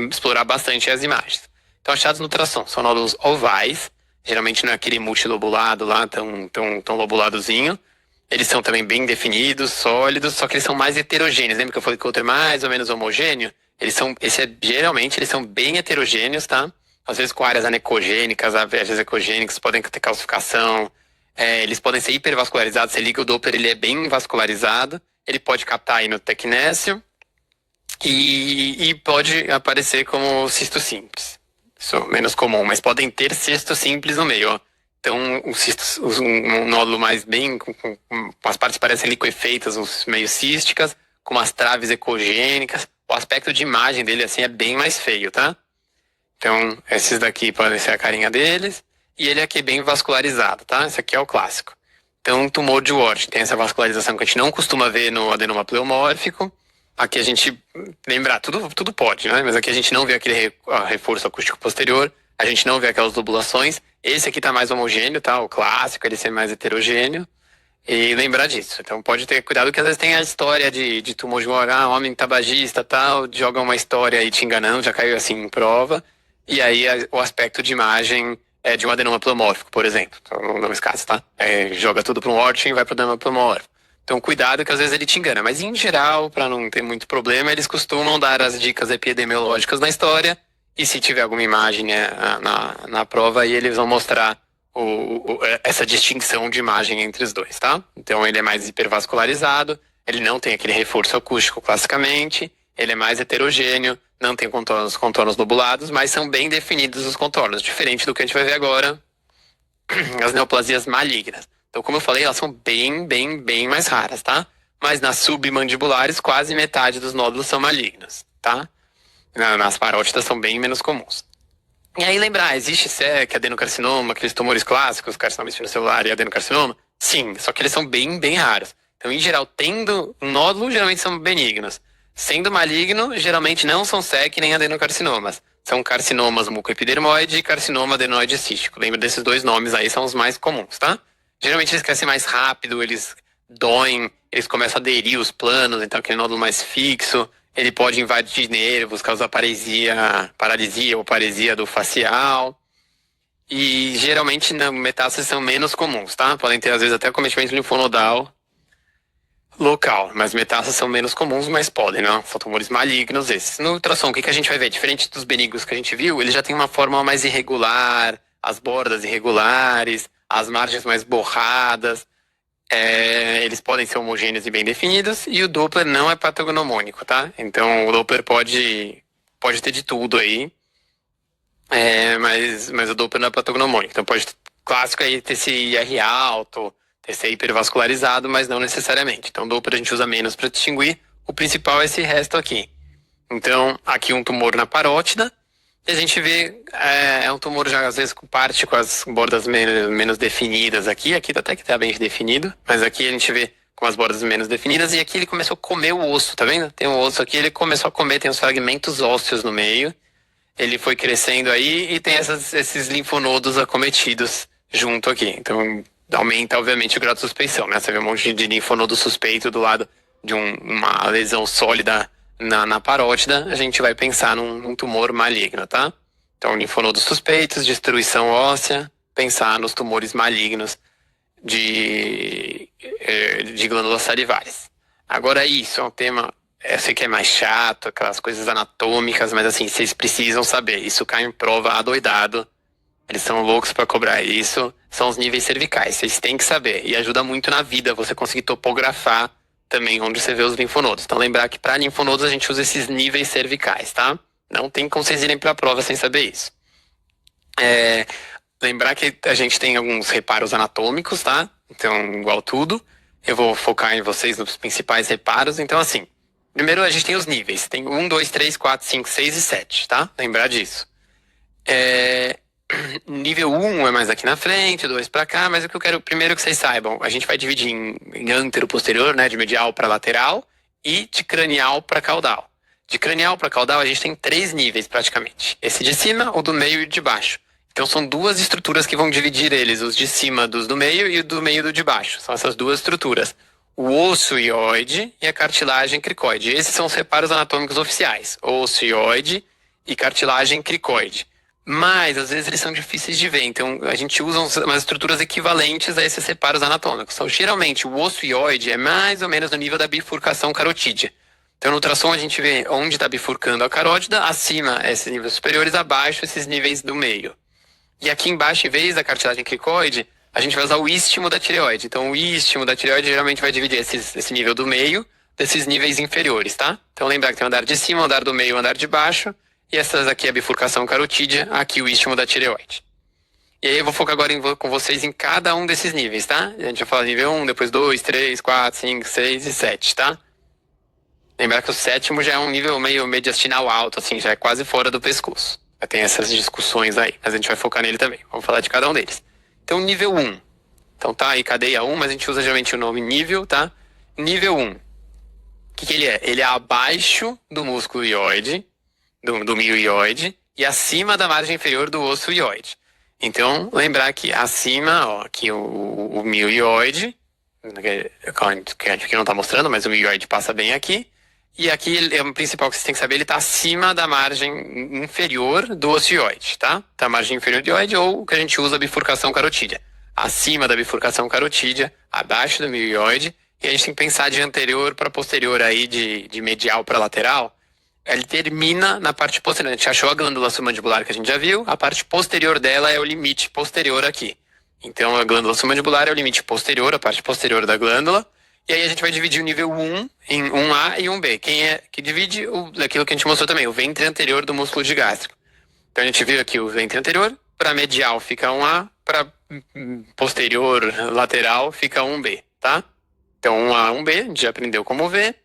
explorar bastante as imagens. Então, achados no ultrassom são nódulos ovais, geralmente não é aquele multilobulado lá, tão lobuladozinho. Eles são também bem definidos, sólidos, só que eles são mais heterogêneos. Lembra que eu falei que o outro é mais ou menos homogêneo? Geralmente, eles são bem heterogêneos, tá? Às vezes com áreas anecogênicas, às vezes ecogênicas, podem ter calcificação. Eles podem ser hipervascularizados. Você liga o Doppler, ele é bem vascularizado. Ele pode captar aí no tecnésio e pode aparecer como cisto simples. Isso é menos comum, mas podem ter cisto simples no meio, ó. Então, um nódulo mais bem, com as partes parecem liquefeitas, meio císticas, com umas traves ecogênicas. O aspecto de imagem dele, assim, é bem mais feio, tá? Então, esses daqui podem ser a carinha deles. E ele aqui é bem vascularizado, tá? Esse aqui é o clássico. Então, tumor de Worting tem essa vascularização que a gente não costuma ver no adenoma pleomórfico. Aqui a gente, lembrar, tudo pode, né? Mas aqui a gente não vê aquele reforço acústico posterior, a gente não vê aquelas lobulações. Esse aqui tá mais homogêneo, tá? O clássico, ele ser mais heterogêneo. E lembrar disso. Então pode ter cuidado que às vezes tem a história de tumor de Worting, homem tabagista, tal, joga uma história aí te enganando, já caiu assim em prova. E aí o aspecto de imagem é de um adenoma pleomórfico, por exemplo. Então, não esquece, tá? Joga tudo para um Worting e vai para o adenoma pleomórfico. Então, cuidado que às vezes ele te engana. Mas, em geral, para não ter muito problema, eles costumam dar as dicas epidemiológicas na história. E se tiver alguma imagem na prova, aí eles vão mostrar essa distinção de imagem entre os dois, tá? Então, ele é mais hipervascularizado, ele não tem aquele reforço acústico classicamente, ele é mais heterogêneo, não tem contornos lobulados, mas são bem definidos os contornos, diferente do que a gente vai ver agora, as neoplasias malignas. Então, como eu falei, elas são bem mais raras, tá? Mas nas submandibulares, quase metade dos nódulos são malignos, tá? Nas parótidas são bem menos comuns. E aí lembrar, existe SEC, adenocarcinoma, aqueles tumores clássicos, carcinoma espinocelular e adenocarcinoma? Sim, só que eles são bem raros. Então, em geral, tendo um nódulo, geralmente são benignos. Sendo maligno, geralmente não são SEC nem adenocarcinomas. São carcinomas mucoepidermoide e carcinoma adenoide cístico. Lembra desses dois nomes aí, são os mais comuns, tá? Geralmente eles crescem mais rápido, eles doem, eles começam a aderir os planos, então aquele nódulo mais fixo, ele pode invadir nervos, causar paralisia ou paresia do facial. E geralmente metástases são menos comuns, tá? Podem ter às vezes até cometimento linfonodal. local, mas metástases são menos comuns, mas podem, não? São tumores malignos esses. No ultrassom, o que a gente vai ver? Diferente dos benignos que a gente viu, ele já tem uma forma mais irregular, as bordas irregulares, as margens mais borradas. Eles podem ser homogêneos e bem definidos, e o Doppler não é patognomônico, tá? Então o Doppler pode ter de tudo aí, mas o Doppler não é patognomônico. Então pode ter, clássico aí ter esse IR alto, ter esse hipervascularizado, mas não necessariamente. Então o Doppler a gente usa menos para distinguir. O principal é esse resto aqui. Então aqui um tumor na parótida, e a gente vê, um tumor já às vezes com parte com as bordas menos definidas aqui. Aqui até que tá bem definido, mas aqui a gente vê com as bordas menos definidas. E aqui ele começou a comer o osso, tá vendo? Tem um osso aqui, ele começou a comer, tem os fragmentos ósseos no meio. Ele foi crescendo aí e tem esses linfonodos acometidos junto aqui. Então aumenta, obviamente, o grau de suspeição, né? Você vê um monte de linfonodo suspeito do lado de uma lesão sólida na parótida, a gente vai pensar num tumor maligno, tá? Então, linfonodos suspeitos, destruição óssea, pensar nos tumores malignos de glândulas salivares. Agora, isso é um tema, eu sei que é mais chato, aquelas coisas anatômicas, mas assim, vocês precisam saber. Isso cai em prova adoidado. Eles são loucos para cobrar isso. São os níveis cervicais, vocês têm que saber. E ajuda muito na vida você conseguir topografar também onde você vê os linfonodos. Então lembrar que para linfonodos a gente usa esses níveis cervicais, tá? Não tem como vocês irem para a prova sem saber isso. Lembrar que a gente tem alguns reparos anatômicos, tá? Então, igual tudo. Eu vou focar em vocês nos principais reparos. Então, assim, primeiro a gente tem os níveis. Tem 1, 2, 3, 4, 5, 6 e 7, tá? Lembrar disso. Nível 1 é mais aqui na frente, 2 pra cá, mas o que eu quero primeiro que vocês saibam, a gente vai dividir em antero-posterior, né, de medial para lateral, e de cranial para caudal. De cranial para caudal a gente tem 3 níveis praticamente. Esse de cima, o do meio e o de baixo. Então são 2 estruturas que vão dividir eles, os de cima dos do meio e o do meio do de baixo. São essas 2 estruturas. O osso ióide e a cartilagem cricoide. Esses são os reparos anatômicos oficiais. Osso ióide e cartilagem cricoide. Mas, às vezes, eles são difíceis de ver. Então, a gente usa umas estruturas equivalentes a esses reparos anatômicos. Então, geralmente, o osso ióide é mais ou menos no nível da bifurcação carotídea. Então, no ultrassom, a gente vê onde está bifurcando a carótida, acima esses níveis superiores, abaixo esses níveis do meio. E aqui embaixo, em vez da cartilagem cricoide, a gente vai usar o istmo da tireoide. Então, o istmo da tireoide geralmente vai dividir esse nível do meio desses níveis inferiores, tá? Então, lembrar que tem o andar de cima, o andar do meio, o andar de baixo. E essas aqui é a bifurcação carotídea, aqui o istmo da tireoide. E aí eu vou focar agora com vocês em cada um desses níveis, tá? A gente vai falar nível 1, depois 2, 3, 4, 5, 6 e 7, tá? Lembrar que o 7º já é um nível meio mediastinal alto, assim, já é quase fora do pescoço. Já tem essas discussões aí, mas a gente vai focar nele também. Vamos falar de cada um deles. Então, nível 1. Então tá aí cadeia 1, mas a gente usa geralmente o nome nível, tá? Nível 1. O que ele é? Ele é abaixo do músculo ióide, do milioide, e acima da margem inferior do osso ióide. Então, lembrar que acima, ó, aqui o milioide, que aqui não está mostrando, mas o milioide passa bem aqui. E aqui, o principal que vocês têm que saber, ele está acima da margem inferior do osso ióide, tá? Tá a margem inferior do ióide, ou o que a gente usa a bifurcação carotídea. Acima da bifurcação carotídea, abaixo do milioide, e a gente tem que pensar de anterior para posterior aí, de medial para lateral. Ele termina na parte posterior. A gente achou a glândula submandibular que a gente já viu. A parte posterior dela é o limite posterior aqui. Então, a glândula submandibular é o limite posterior, a parte posterior da glândula. E aí a gente vai dividir o nível 1 em 1A e 1B. Quem é que divide? Aquilo que a gente mostrou também, o ventre anterior do músculo digástrico. Então, a gente viu aqui o ventre anterior. Para medial fica 1A, para posterior lateral fica 1B, tá? Então, 1A, 1B, a gente já aprendeu como ver.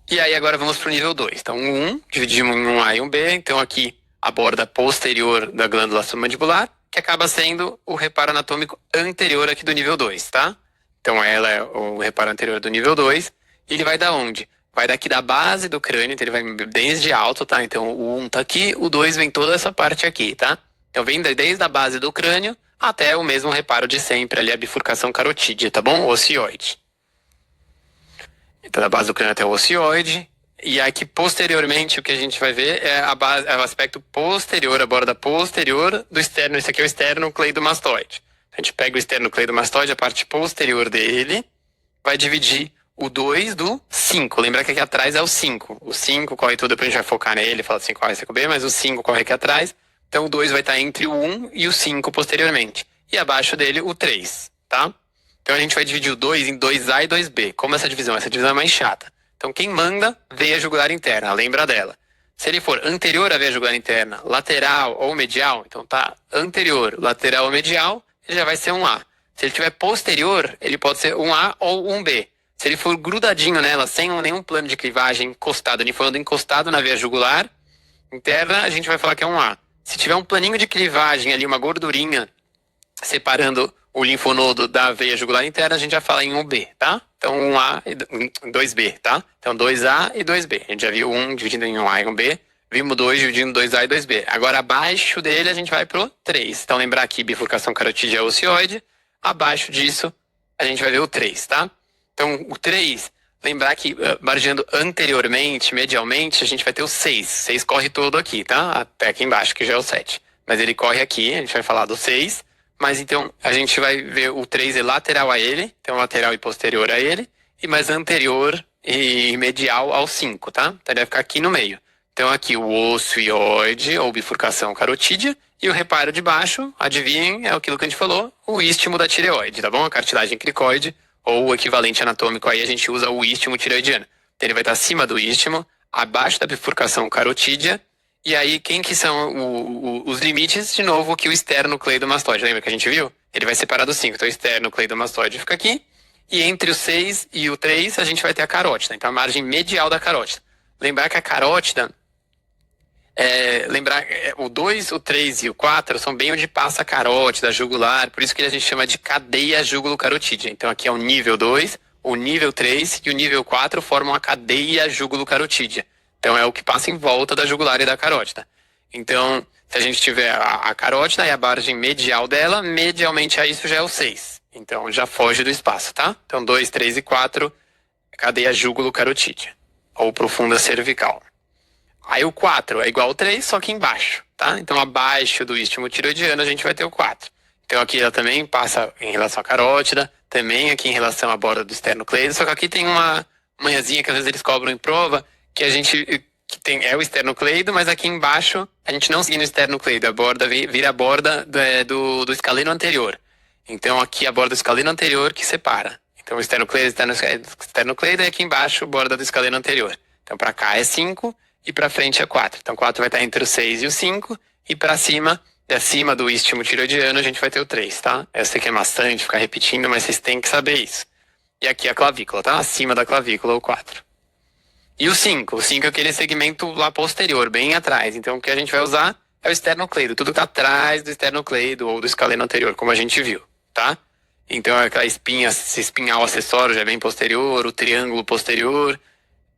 E aí agora vamos para o nível 2. Então, 1, dividimos em 1A e 1B. Então, aqui a borda posterior da glândula submandibular, que acaba sendo o reparo anatômico anterior aqui do nível 2, tá? Então, ela é o reparo anterior do nível 2. E ele vai da onde? Vai daqui da base do crânio, então ele vai desde alto, tá? Então, o 1 tá aqui, o 2 vem toda essa parte aqui, tá? Então, vem desde a base do crânio até o mesmo reparo de sempre, ali a bifurcação carotídea, tá bom? Ocioide. Então, da base do crânio até o ocioide. E aqui, posteriormente, o que a gente vai ver é é o aspecto posterior, a borda posterior do externo. Esse aqui é o esternocleidomastoide. A gente pega o esternocleidomastoide, a parte posterior dele, vai dividir o 2 do 5. Lembra que aqui atrás é o 5. O 5 corre tudo, depois a gente vai focar nele, fala assim, qual é 5B, mas o 5 corre aqui atrás. Então o 2 vai estar entre o 1 e o 5 posteriormente. E abaixo dele o 3, tá? Então a gente vai dividir o 2 em 2A e 2B. Como essa divisão? Essa divisão é mais chata. Então quem manda, veia jugular interna, lembra dela. Se ele for anterior à veia jugular interna, lateral ou medial, então tá anterior, lateral ou medial, ele já vai ser um A. Se ele tiver posterior, ele pode ser um A ou um B. Se ele for grudadinho nela, sem nenhum plano de clivagem encostado, linfonodo encostado na veia jugular interna, a gente vai falar que é um A. Se tiver um planinho de clivagem ali, uma gordurinha separando o linfonodo da veia jugular interna, a gente já fala em um B, tá? Então, um A e 2B, tá? Então, 2A e 2B. A gente já viu um dividindo em um A e um B. Vimos 2 dividindo 2A e 2B. Agora, abaixo dele, a gente vai pro 3. Então, lembrar aqui, bifurcação carotídea ocioide. Abaixo disso, a gente vai ver o 3, tá? Então, o 3, lembrar que, margeando anteriormente, medialmente, a gente vai ter o 6. 6 corre todo aqui, tá? Até aqui embaixo, que já é o 7. Mas ele corre aqui, a gente vai falar do 6. Mas então, a gente vai ver o 3 é lateral a ele, então lateral e posterior a ele, e mais anterior e medial ao 5, tá? Então ele vai ficar aqui no meio. Então aqui o osso ióide, ou bifurcação carotídea, e o reparo de baixo, adivinhem, é aquilo que a gente falou, o istmo da tireoide, tá bom? A cartilagem cricoide, ou o equivalente anatômico aí, a gente usa o istmo tireoidiano. Então ele vai estar acima do istmo, abaixo da bifurcação carotídea. E aí, quem que são os limites? De novo, que o esternocleidomastoide. Lembra que a gente viu? Ele vai separar dos 5. Então, o esternocleidomastoide fica aqui. E entre o 6 e o 3, a gente vai ter a carótida. Então, a margem medial da carótida. Lembrar que a carótida... o 2, o 3 e o 4 são bem onde passa a carótida, jugular. Por isso que a gente chama de cadeia jugulo-carotídea. Então, aqui é o nível 2, o nível 3 e o nível 4 formam a cadeia jugulo-carotídea. Então é o que passa em volta da jugular e da carótida. Então, se a gente tiver a carótida e a margem medial dela, medialmente a isso já é o 6. Então já foge do espaço, tá? Então 2, 3 e 4, cadeia júgulo-carotídea. Ou profunda cervical. Aí o 4 é igual ao 3, só que embaixo, tá? Então abaixo do istmo tiroidiano a gente vai ter o 4. Então aqui ela também passa em relação à carótida, também aqui em relação à borda do esternocleido, só que aqui tem uma manhãzinha que às vezes eles cobram em prova, que a gente é o esternocleido, mas aqui embaixo a gente não segue no esternocleido, a borda vira a borda do escaleno anterior. Então aqui a borda do escaleno anterior que separa. Então o esternocleido e aqui embaixo a borda do escaleno anterior. Então para cá é 5 e para frente é 4. Então 4 vai estar entre o 6 e o 5 e para cima, acima do istmo tiroidiano, a gente vai ter o 3, tá? Eu sei que é bastante ficar repetindo, mas vocês têm que saber isso. E aqui a clavícula, tá? Acima da clavícula, o 4. E o 5? O 5 é aquele segmento lá posterior, bem atrás. Então o que a gente vai usar é o esternocleido. Tudo que tá atrás do esternocleido ou do escaleno anterior, como a gente viu, tá? Então aquela espinha, esse espinhal acessório já é bem posterior, o triângulo posterior,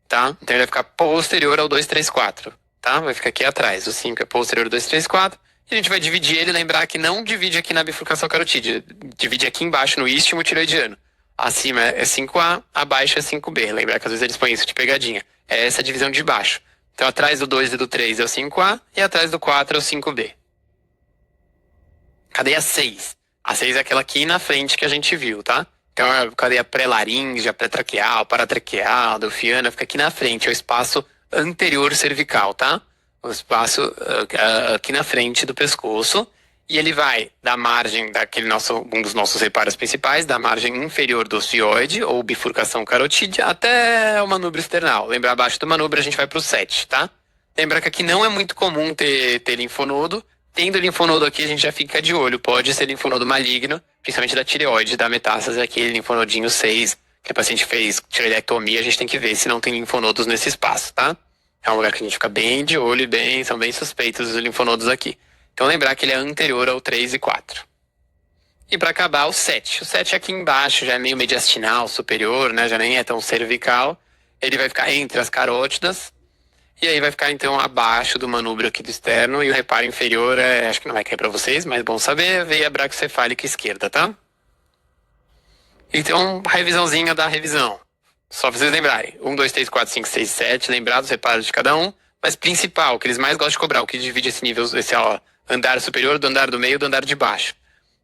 tá? Então ele vai ficar posterior ao 2, 3, 4, tá? Vai ficar aqui atrás. O 5 é posterior ao 2, 3, 4. E a gente vai dividir ele, lembrar que não divide aqui na bifurcação carotídea. Divide aqui embaixo no istmo tiroidiano. Acima é 5A, abaixo é 5B. Lembrar que às vezes eles põem isso de pegadinha. É essa a divisão de baixo. Então atrás do 2 e do 3 é o 5A e atrás do 4 é o 5B. Cadeia 6. A 6 é aquela aqui na frente que a gente viu, tá? Então a cadeia pré-laríngea, pré-traqueal, paratraqueal, delfiana, fica aqui na frente. É o espaço anterior cervical, tá? O espaço aqui na frente do pescoço. E ele vai da margem um dos nossos reparos principais, da margem inferior do ocioide, ou bifurcação carotídea, até o manubro external. Lembra, abaixo do manubro a gente vai pro 7, tá? Lembra que aqui não é muito comum ter linfonodo. Tendo linfonodo aqui, a gente já fica de olho. Pode ser linfonodo maligno, principalmente da tireoide, da metástase, aquele linfonodinho 6, que a paciente fez tireoidectomia, a gente tem que ver se não tem linfonodos nesse espaço, tá? É um lugar que a gente fica bem de olho, são bem suspeitos os linfonodos aqui. Então lembrar que ele é anterior ao 3 e 4. E para acabar, o 7. O 7 é aqui embaixo, já é meio mediastinal, superior, né? Já nem é tão cervical. Ele vai ficar entre as carótidas. E aí vai ficar então abaixo do manúbrio aqui do externo. E o reparo inferior, acho que não vai cair para vocês, mas bom saber, a veia braquicefálica esquerda, tá? Então, revisãozinha da revisão. Só pra vocês lembrarem. 1, 2, 3, 4, 5, 6, 7. Lembrar dos reparos de cada um. Mas principal, que eles mais gostam de cobrar, o que divide esse nível, andar superior do andar do meio do andar de baixo.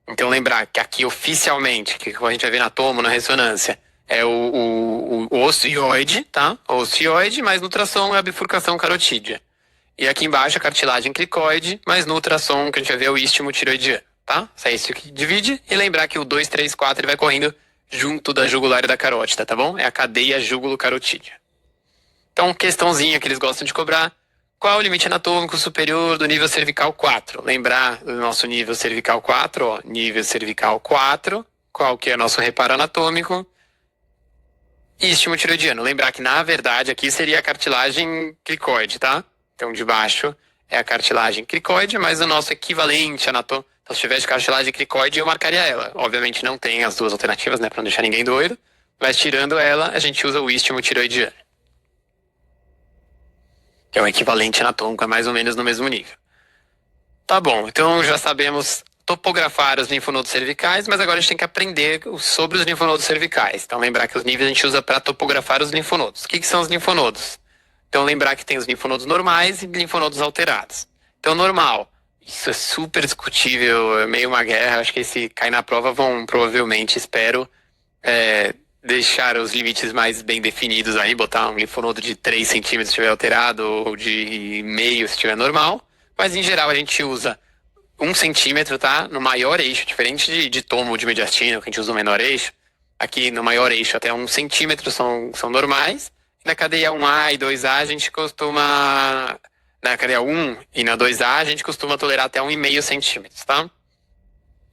Então lembrar que aqui oficialmente, que a gente vai ver na tomo, na ressonância, é o ocioide, tá? O ocioide, mais no ultrassom é a bifurcação carotídea. E aqui embaixo a cartilagem cricoide, mas no ultrassom que a gente vai ver é o istmo tiroidiano, tá? É isso que divide. E lembrar que o 2, 3, 4 ele vai correndo junto da jugular e da carótida, tá bom? É a cadeia júgulo-carotídea. Então, questãozinha que eles gostam de cobrar. Qual é o limite anatômico superior do nível cervical 4? Lembrar do nosso nível cervical 4, ó. Nível cervical 4. Qual que é o nosso reparo anatômico? Istmo tiroidiano. Lembrar que, na verdade, aqui seria a cartilagem cricoide, tá? Então, de baixo é a cartilagem cricoide, mas o nosso equivalente anatômico. Então, se tivesse cartilagem cricoide, eu marcaria ela. Obviamente não tem as duas alternativas, né? Pra não deixar ninguém doido. Mas tirando ela, a gente usa o istmo tiroidiano. Que é o equivalente anatômico, é mais ou menos no mesmo nível. Tá bom, então já sabemos topografar os linfonodos cervicais, mas agora a gente tem que aprender sobre os linfonodos cervicais. Então lembrar que os níveis a gente usa para topografar os linfonodos. O que são os linfonodos? Então lembrar que tem os linfonodos normais e linfonodos alterados. Então normal, isso é super discutível, é meio uma guerra, acho que se cair na prova vão provavelmente, espero, deixar os limites mais bem definidos aí, botar um linfonodo de 3 centímetros se estiver alterado ou de meio se estiver normal. Mas em geral a gente usa 1 centímetro, tá? No maior eixo, diferente de tomo de mediastina, que a gente usa no menor eixo. Aqui no maior eixo até 1 centímetro são normais. Na cadeia 1A e 2A a gente costuma... Na cadeia 1 e na 2A a gente costuma tolerar até 1,5 centímetros, tá?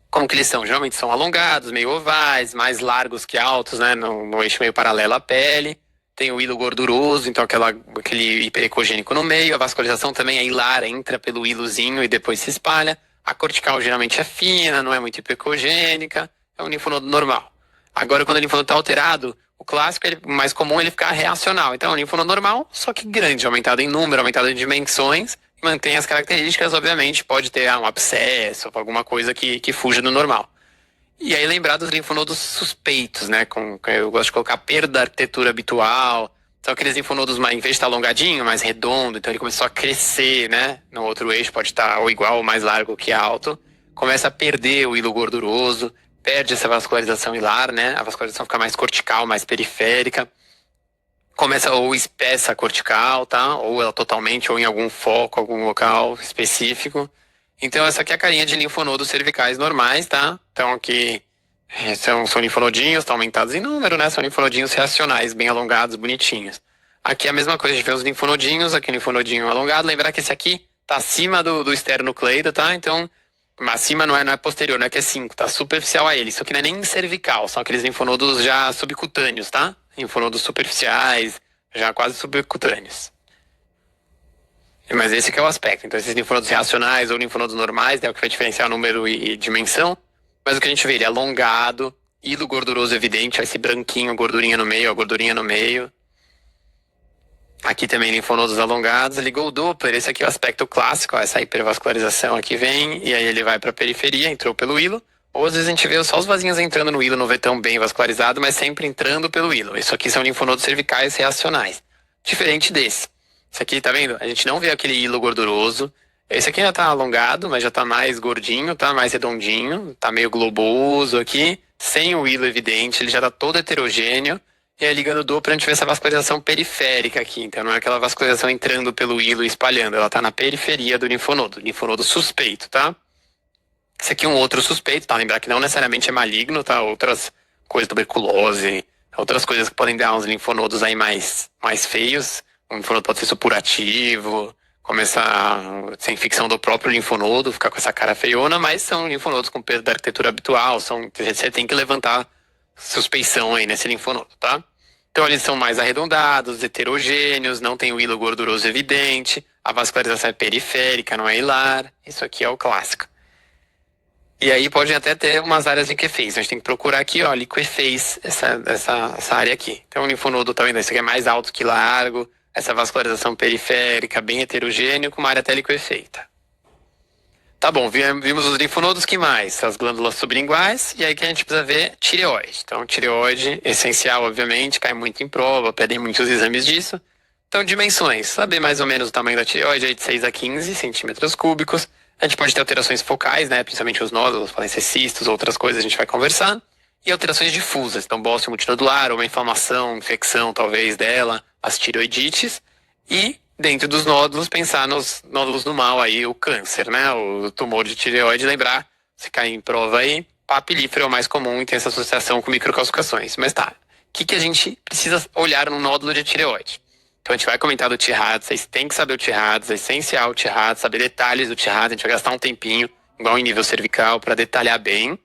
Como que eles são? Geralmente são alongados, meio ovais, mais largos que altos, né? No eixo meio paralelo à pele. Tem o hilo gorduroso, então aquele hiperecogênico no meio. A vascularização também é hilar, entra pelo hilozinho e depois se espalha. A cortical geralmente é fina, não é muito hipercogênica. É um linfonodo normal. Agora, quando o linfonodo está alterado, o clássico, o mais comum, é ele ficar reacional. Então, é um linfonodo normal, só que grande, aumentado em número, aumentado em dimensões. Mantém as características, obviamente, pode ter um abscesso, alguma coisa que fuja do normal. E aí lembrar dos linfonodos suspeitos, né? Eu gosto de colocar perda da arquitetura habitual. São aqueles linfonodos, em vez de estar alongadinho, mais redondo, então ele começou a crescer, né? No outro eixo pode estar ou igual ou mais largo que alto. Começa a perder o hilo gorduroso, perde essa vascularização hilar, né? A vascularização fica mais cortical, mais periférica. Começa ou espessa a cortical, tá? Ou ela totalmente, ou em algum foco, algum local específico. Então essa aqui é a carinha de linfonodos cervicais normais, tá? Então aqui são linfonodinhos, estão aumentados em número, né? São linfonodinhos reacionais, bem alongados, bonitinhos. Aqui é a mesma coisa, a gente vê os linfonodinhos, aqui linfonodinho alongado. Lembrar que esse aqui tá acima do esternucleido, tá? Então, acima não é posterior, não é que é 5, tá superficial a ele. Isso aqui não é nem cervical, são aqueles linfonodos já subcutâneos, tá? Linfonodos superficiais, já quase subcutâneos. Mas esse que é o aspecto. Então esses linfonodos reacionais ou linfonodos normais, né, o que vai diferenciar número e dimensão. Mas o que a gente vê, ele é alongado, hilo gorduroso evidente, ó, esse branquinho, gordurinha no meio, ó, gordurinha no meio. Aqui também linfonodos alongados, ligou o Doppler, esse aqui é o aspecto clássico, ó, essa hipervascularização aqui vem, e aí ele vai para a periferia, entrou pelo hilo. Ou às vezes a gente vê só os vasinhos entrando no hilo, não vê tão bem vascularizado, mas sempre entrando pelo hilo. Isso aqui são linfonodos cervicais reacionais. Diferente desse. Esse aqui, tá vendo? A gente não vê aquele hilo gorduroso. Esse aqui já tá alongado, mas já tá mais gordinho, tá mais redondinho. Tá meio globoso aqui, sem o hilo evidente. Ele já tá todo heterogêneo. E aí ligando o Doppler a gente vê essa vascularização periférica aqui. Então não é aquela vascularização entrando pelo hilo e espalhando. Ela tá na periferia do linfonodo suspeito, tá? Esse aqui é um outro suspeito, tá? Lembrar que não necessariamente é maligno, tá? Outras coisas, tuberculose, outras coisas que podem dar uns linfonodos aí mais feios. Um linfonodo pode ser supurativo, começar a ser infecção do próprio linfonodo, ficar com essa cara feiona, mas são linfonodos com perda da arquitetura habitual, você tem que levantar suspeição aí nesse linfonodo, tá? Então eles são mais arredondados, heterogêneos, não tem o hilo gorduroso evidente, a vascularização é periférica, não é hilar, isso aqui é o clássico. E aí pode até ter umas áreas liquefeias. A gente tem que procurar aqui, ó, liquefez, essa área aqui. Então o linfonodo, tá vendo? Esse aqui é mais alto que largo, essa vascularização periférica, bem heterogêneo, com uma área até liquefeita. Tá bom, vimos os linfonodos, que mais? As glândulas sublinguais, e aí que a gente precisa ver tireoide. Então tireoide, essencial, obviamente, cai muito em prova, pedem muitos exames disso. Então dimensões, saber mais ou menos o tamanho da tireoide, aí de 6 a 15 centímetros cúbicos. A gente pode ter alterações focais, né? Principalmente os nódulos, podem ser cistos, outras coisas, a gente vai conversar. e alterações difusas, então bócio multinodular, uma inflamação, infecção talvez dela, as tiroidites, e dentro dos nódulos pensar nos nódulos do mal aí, o câncer, né, o tumor de tireoide, lembrar, se cair em prova aí, papilífero é o mais comum e tem essa associação com microcalcificações. Mas tá, o que a gente precisa olhar no nódulo de tireoide? Então a gente vai comentar do T-RADS, vocês têm que saber o T-RADS, é essencial o T-RADS, saber detalhes do T-RADS, a gente vai gastar um tempinho, igual em nível cervical, para detalhar bem.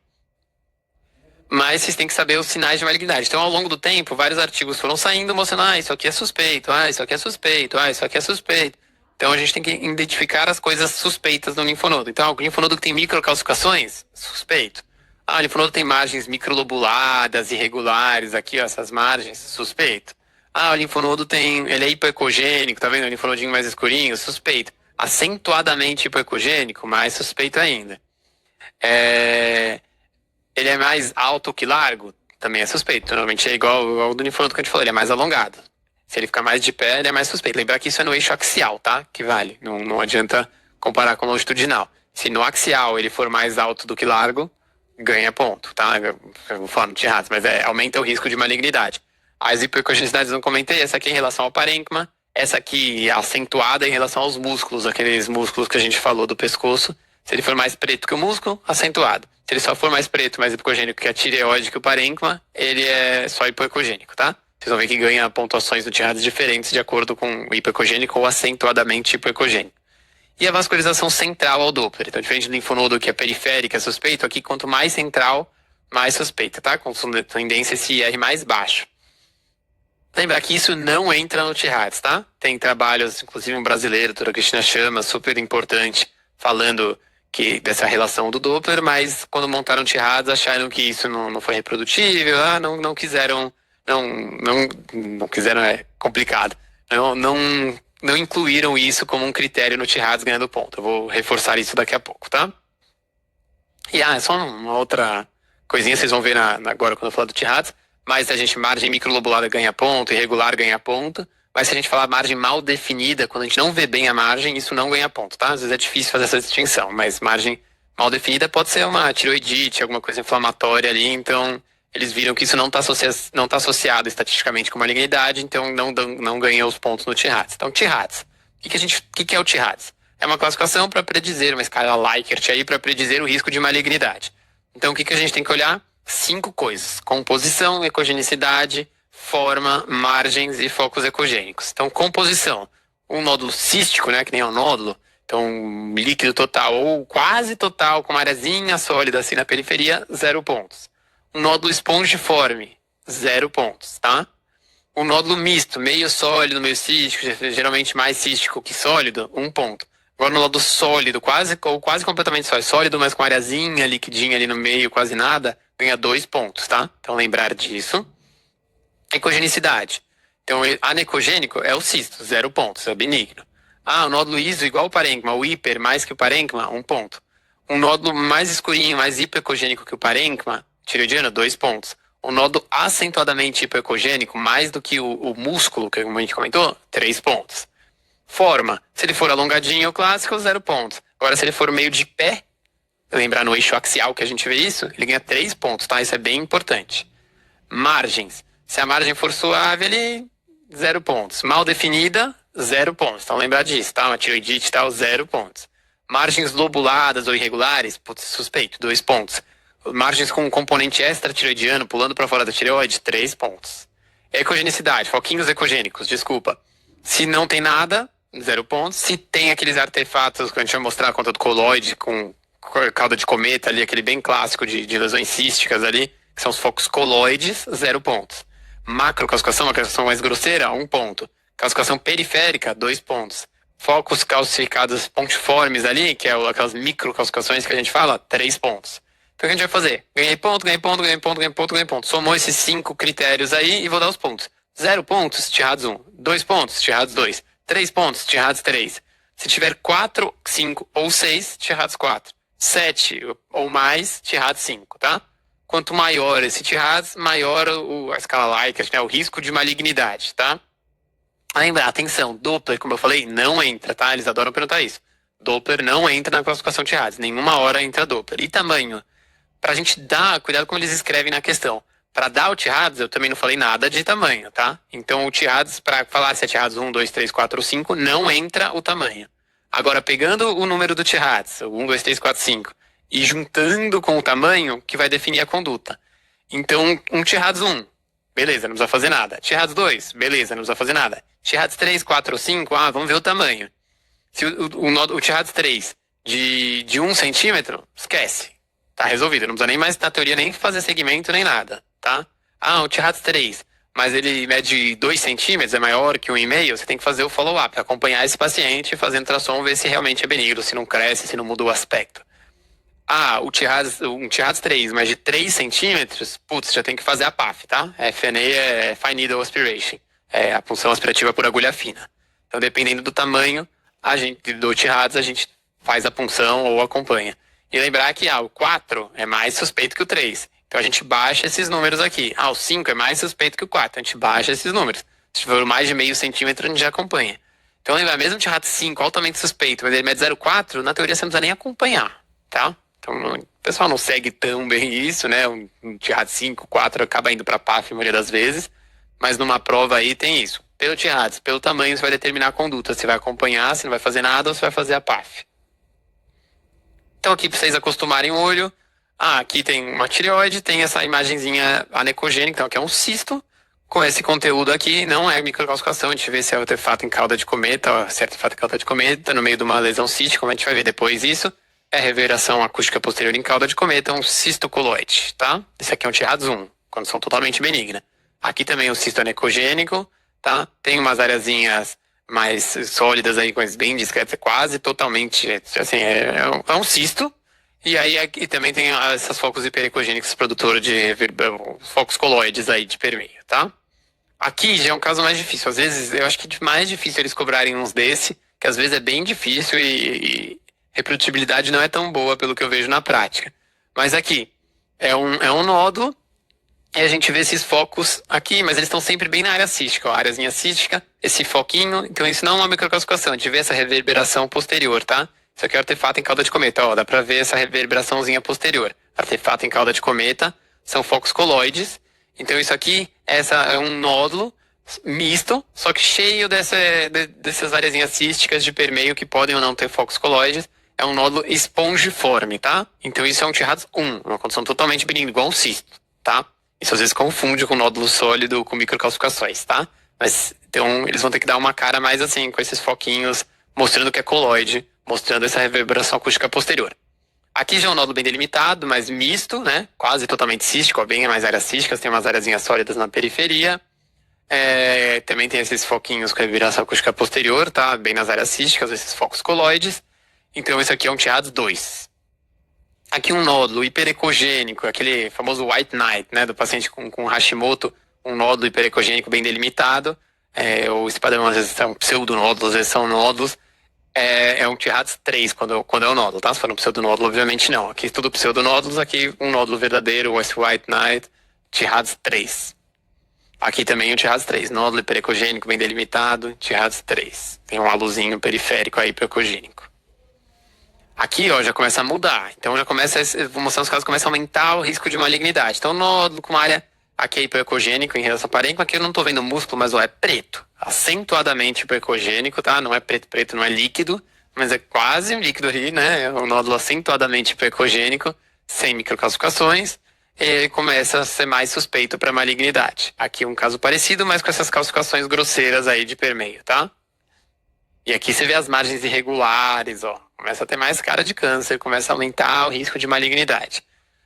Mas vocês têm que saber os sinais de malignidade. Então, ao longo do tempo, vários artigos foram saindo mostrando, isso aqui é suspeito, isso aqui é suspeito, isso aqui é suspeito. Então, a gente tem que identificar as coisas suspeitas no linfonodo. Então, o linfonodo que tem microcalcificações, suspeito. O linfonodo tem margens microlobuladas, irregulares, aqui, ó, essas margens, suspeito. O linfonodo ele é hipoecogênico, tá vendo? O linfonodinho mais escurinho, suspeito. Acentuadamente hipoecogênico, mais suspeito ainda. Ele é mais alto que largo? Também é suspeito. Normalmente é igual ao do linfonodo que a gente falou, ele é mais alongado. Se ele ficar mais de pé, ele é mais suspeito. Lembrar que isso é no eixo axial, tá? Que vale. Não adianta comparar com o longitudinal. Se no axial ele for mais alto do que largo, ganha ponto, tá? Eu vou falar no T-RADS, mas aumenta o risco de malignidade. As hipoecogenicidades não comentei, essa aqui em relação ao parênquima, essa aqui acentuada em relação aos músculos, aqueles músculos que a gente falou do pescoço. Se ele for mais preto que o músculo, acentuado. Se ele só for mais preto, mais hipoecogênico que a tireoide que o parênquima, ele é só hipoecogênico, tá? Vocês vão ver que ganha pontuações do T-RADS diferentes de acordo com o hipoecogênico ou acentuadamente hipoecogênico. E a vascularização central ao Doppler. Então, diferente do linfonodo que é periférico, é suspeito, aqui quanto mais central, mais suspeita, tá? Com tendência esse IR mais baixo. Lembrar que isso não entra no T-RADS, tá? Tem trabalhos, inclusive um brasileiro, a doutora Cristina Chama, super importante, falando dessa relação do Doppler, mas quando montaram o T-RADS acharam que isso não foi reprodutível, não quiseram, não quiseram, é complicado, não incluíram isso como um critério no T-RADS ganhando ponto. Eu vou reforçar isso daqui a pouco, tá? E só uma outra coisinha, vocês vão ver agora quando eu falar do T-RADS, mas se a gente margem microlobulada ganha ponto, irregular ganha ponto, mas se a gente falar margem mal definida, quando a gente não vê bem a margem, isso não ganha ponto, tá? Às vezes é difícil fazer essa distinção, mas margem mal definida pode ser uma tiroidite, alguma coisa inflamatória ali, então eles viram que isso não está associado estatisticamente com malignidade, então não ganha os pontos no T-RADS. Então, T-RADS. O que é o T-RADS? É uma classificação para predizer, uma escala Likert aí para predizer o risco de malignidade. Então, o que a gente tem que olhar? 5 coisas: composição, ecogenicidade, forma, margens e focos ecogênicos. Então, composição. Um nódulo cístico, né, que nem é um nódulo, então líquido total ou quase total, com uma areazinha sólida assim na periferia, 0 pontos. Um nódulo espongiforme, 0 pontos, tá? Um nódulo misto, meio sólido, meio cístico, geralmente mais cístico que sólido, 1 ponto. Agora no nódulo sólido, quase completamente sólido, mas com areazinha, liquidinha ali no meio, quase nada, ganha 2 pontos, tá? Então lembrar disso. Ecogenicidade. Então, anecogênico é o cisto, 0 pontos, é benigno. O nódulo iso igual o parênquima, o hiper mais que o parênquima, 1 ponto. Um nódulo mais escurinho, mais hipoecogênico que o parênquima, tireoidiano, 2 pontos. Um nódulo acentuadamente hipoecogênico, mais do que o músculo, que a gente comentou, 3 pontos. Forma. Se ele for alongadinho, o clássico, 0 pontos. Agora, se ele for meio de pé, lembrar no eixo axial que a gente vê isso, ele ganha 3 pontos, tá? Isso é bem importante. Margens. Se a margem for suave, ele 0 pontos. Mal definida, 0 pontos. Então lembrar disso, tá? Uma tiroidite e tal, 0 pontos. Margens lobuladas ou irregulares, suspeito, 2 pontos. Margens com componente extratiroidiano pulando para fora da tireoide, 3 pontos. Ecogenicidade, foquinhos ecogênicos, desculpa. Se não tem nada, 0 pontos. Se tem aqueles artefatos que a gente vai mostrar, conta do coloide, com cauda de cometa ali, aquele bem clássico de lesões císticas ali, que são os focos coloides, 0 pontos. Macrocalcificação, uma calcificação mais grosseira, 1 ponto. Calcificação periférica, 2 pontos. Focos calcificados pontiformes ali, que é aquelas microcalcificações que a gente fala, 3 pontos. Então o que a gente vai fazer? Ganhei ponto, ganhei ponto, ganhei ponto, ganhei ponto, ganhei ponto. Somou esses 5 critérios aí e vou dar os pontos. 0 pontos, T-RADS 1. 2 pontos, T-RADS 2. 3 pontos, T-RADS 3. Se tiver 4, 5 ou 6, T-RADS 4. 7 ou mais, T-RADS 5, tá? Quanto maior esse T-RADS, maior a escala Likert, né? O risco de malignidade, tá? Lembrar, atenção, Doppler, como eu falei, não entra, tá? Eles adoram perguntar isso. Doppler não entra na classificação T-RADS. Nenhuma hora entra Doppler. E tamanho? pra gente dar, cuidado como eles escrevem na questão. Para dar o T-Hads, eu também não falei nada de tamanho, tá? Então o T-Hads, para falar se é T-Hads 1, 2, 3, 4 ou 5, não entra o tamanho. Agora, pegando o número do T-Hads, 1, 2, 3, 4, 5, e juntando com o tamanho, que vai definir a conduta. Então, um T-Hads 1, beleza, não precisa fazer nada. T-Hads 2, beleza, não precisa fazer nada. T-Hads 3, 4 ou 5, vamos ver o tamanho. Se o T-Hads 3 de 1 centímetro, esquece. Tá resolvido, não precisa nem mais, na teoria, nem fazer segmento nem nada, tá? O T-Hads 3, mas ele mede 2 centímetros, é maior que 1,5, você tem que fazer o follow-up, acompanhar esse paciente fazendo ultrassom, ver se realmente é benigno, se não cresce, se não muda o aspecto. Um T-Hads 3, mas de 3 centímetros, putz, já tem que fazer a PAF, tá? FNA é Fine Needle Aspiration, é a punção aspirativa por agulha fina. Então, dependendo do tamanho do T-Hads, a gente faz a punção ou acompanha. E lembrar que o 4 é mais suspeito que o 3. Então a gente baixa esses números aqui. O 5 é mais suspeito que o 4. A gente baixa esses números. Se for mais de meio centímetro, a gente já acompanha. Então lembrar, mesmo o T-Hads 5 altamente suspeito, mas ele mede 0,4, na teoria você não precisa nem acompanhar, tá? Então o pessoal não segue tão bem isso, né? Um T-Hads 5, 4 acaba indo para PAF a maioria das vezes. Mas numa prova aí tem isso. Pelo T-Hads, pelo tamanho, você vai determinar a conduta. Se vai acompanhar, se não vai fazer nada ou se vai fazer a PAF. Então aqui para vocês acostumarem o olho, aqui tem uma tireoide, tem essa imagenzinha anecogênica, então aqui é um cisto, com esse conteúdo aqui, não é microcalcificação, a gente vê se é artefato em cauda de cometa, se é artefato em cauda de cometa, no meio de uma lesão cística, como a gente vai ver depois isso, é reverberação acústica posterior em cauda de cometa, um cisto coloide, tá? Esse aqui é um T-Hads 1, condição totalmente benigna. Aqui também é um cisto anecogênico, tá? Tem umas areazinhas mais sólidas aí, coisas bem discretas, quase totalmente, assim, é um cisto. E aí aqui também tem esses focos hiperecogênicos produtores de focos coloides aí de permeio, tá? Aqui já é um caso mais difícil. Às vezes, eu acho que é mais difícil eles cobrarem uns desse, que às vezes é bem difícil e reprodutibilidade não é tão boa pelo que eu vejo na prática. Mas aqui, é um nódulo, e a gente vê esses focos aqui, mas eles estão sempre bem na área cística, ó, áreazinha cística, esse foquinho, então isso não é uma microcalcificação, a gente vê essa reverberação posterior, tá? Isso aqui é artefato em cauda de cometa, ó, dá pra ver essa reverberaçãozinha posterior. Artefato em cauda de cometa, são focos coloides, então isso aqui é um nódulo misto, só que cheio dessas areazinhas císticas de permeio que podem ou não ter focos coloides, é um nódulo espongiforme, tá? Então isso é um T-Hads 1, uma condição totalmente benigna, igual um cisto, tá? Isso às vezes confunde com nódulo sólido com microcalcificações, tá? Mas então eles vão ter que dar uma cara mais assim, com esses foquinhos, mostrando que é coloide, mostrando essa reverberação acústica posterior. Aqui já é um nódulo bem delimitado, mas misto, né? Quase totalmente cístico, ó, bem mais áreas císticas, tem umas areazinhas sólidas na periferia. Também tem esses foquinhos com reverberação acústica posterior, tá? Bem nas áreas císticas, esses focos coloides. Então esse aqui é um T-Hads 2. Aqui um nódulo hiperecogênico, aquele famoso white knight, né, do paciente com Hashimoto, um nódulo hiperecogênico bem delimitado, ou esse padrão às vezes são pseudonódulos, às vezes são nódulos, é um T-Hads 3 quando é um nódulo, tá? Se for um pseudonódulo, obviamente não. Aqui tudo pseudonódulos, aqui um nódulo verdadeiro, esse white knight, T-Hads 3. Aqui também o T-Hads 3, nódulo hiperecogênico bem delimitado, T-Hads 3. Tem um halozinho periférico aí hiperecogênico. Aqui, ó, já começa a mudar. Então já começa, vou mostrar os casos, começa a aumentar o risco de malignidade. Então nódulo com área aqui é hipoecogênico em relação ao parênquima, aqui eu não tô vendo músculo, mas ó, é preto. Acentuadamente hipoecogênico, tá? Não é preto, não é líquido, mas é quase um líquido ali, né? É um nódulo acentuadamente hipoecogênico, sem microcalcificações, e começa a ser mais suspeito para malignidade. Aqui um caso parecido, mas com essas calcificações grosseiras aí de permeio, tá? E aqui você vê as margens irregulares, ó. Começa a ter mais cara de câncer, começa a aumentar o risco de malignidade.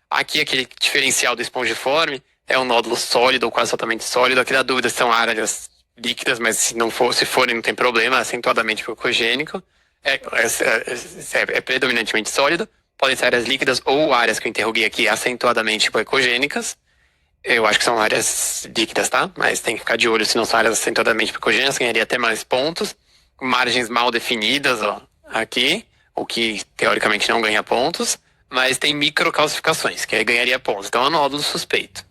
Aqui, aquele diferencial do espongiforme é um nódulo sólido ou quase totalmente sólido. Aqui dá dúvida se são áreas líquidas, mas se forem não tem problema, acentuadamente hipoecogênico. É predominantemente sólido. Podem ser áreas líquidas ou áreas que eu interroguei aqui acentuadamente hipoecogênicas. Eu acho que são áreas líquidas, tá? Mas tem que ficar de olho se não são áreas acentuadamente hipoecogênicas, ganharia até mais pontos. Margens mal definidas, ó, aqui, o que teoricamente não ganha pontos, mas tem microcalcificações, que aí ganharia pontos. Então é um nódulo suspeito.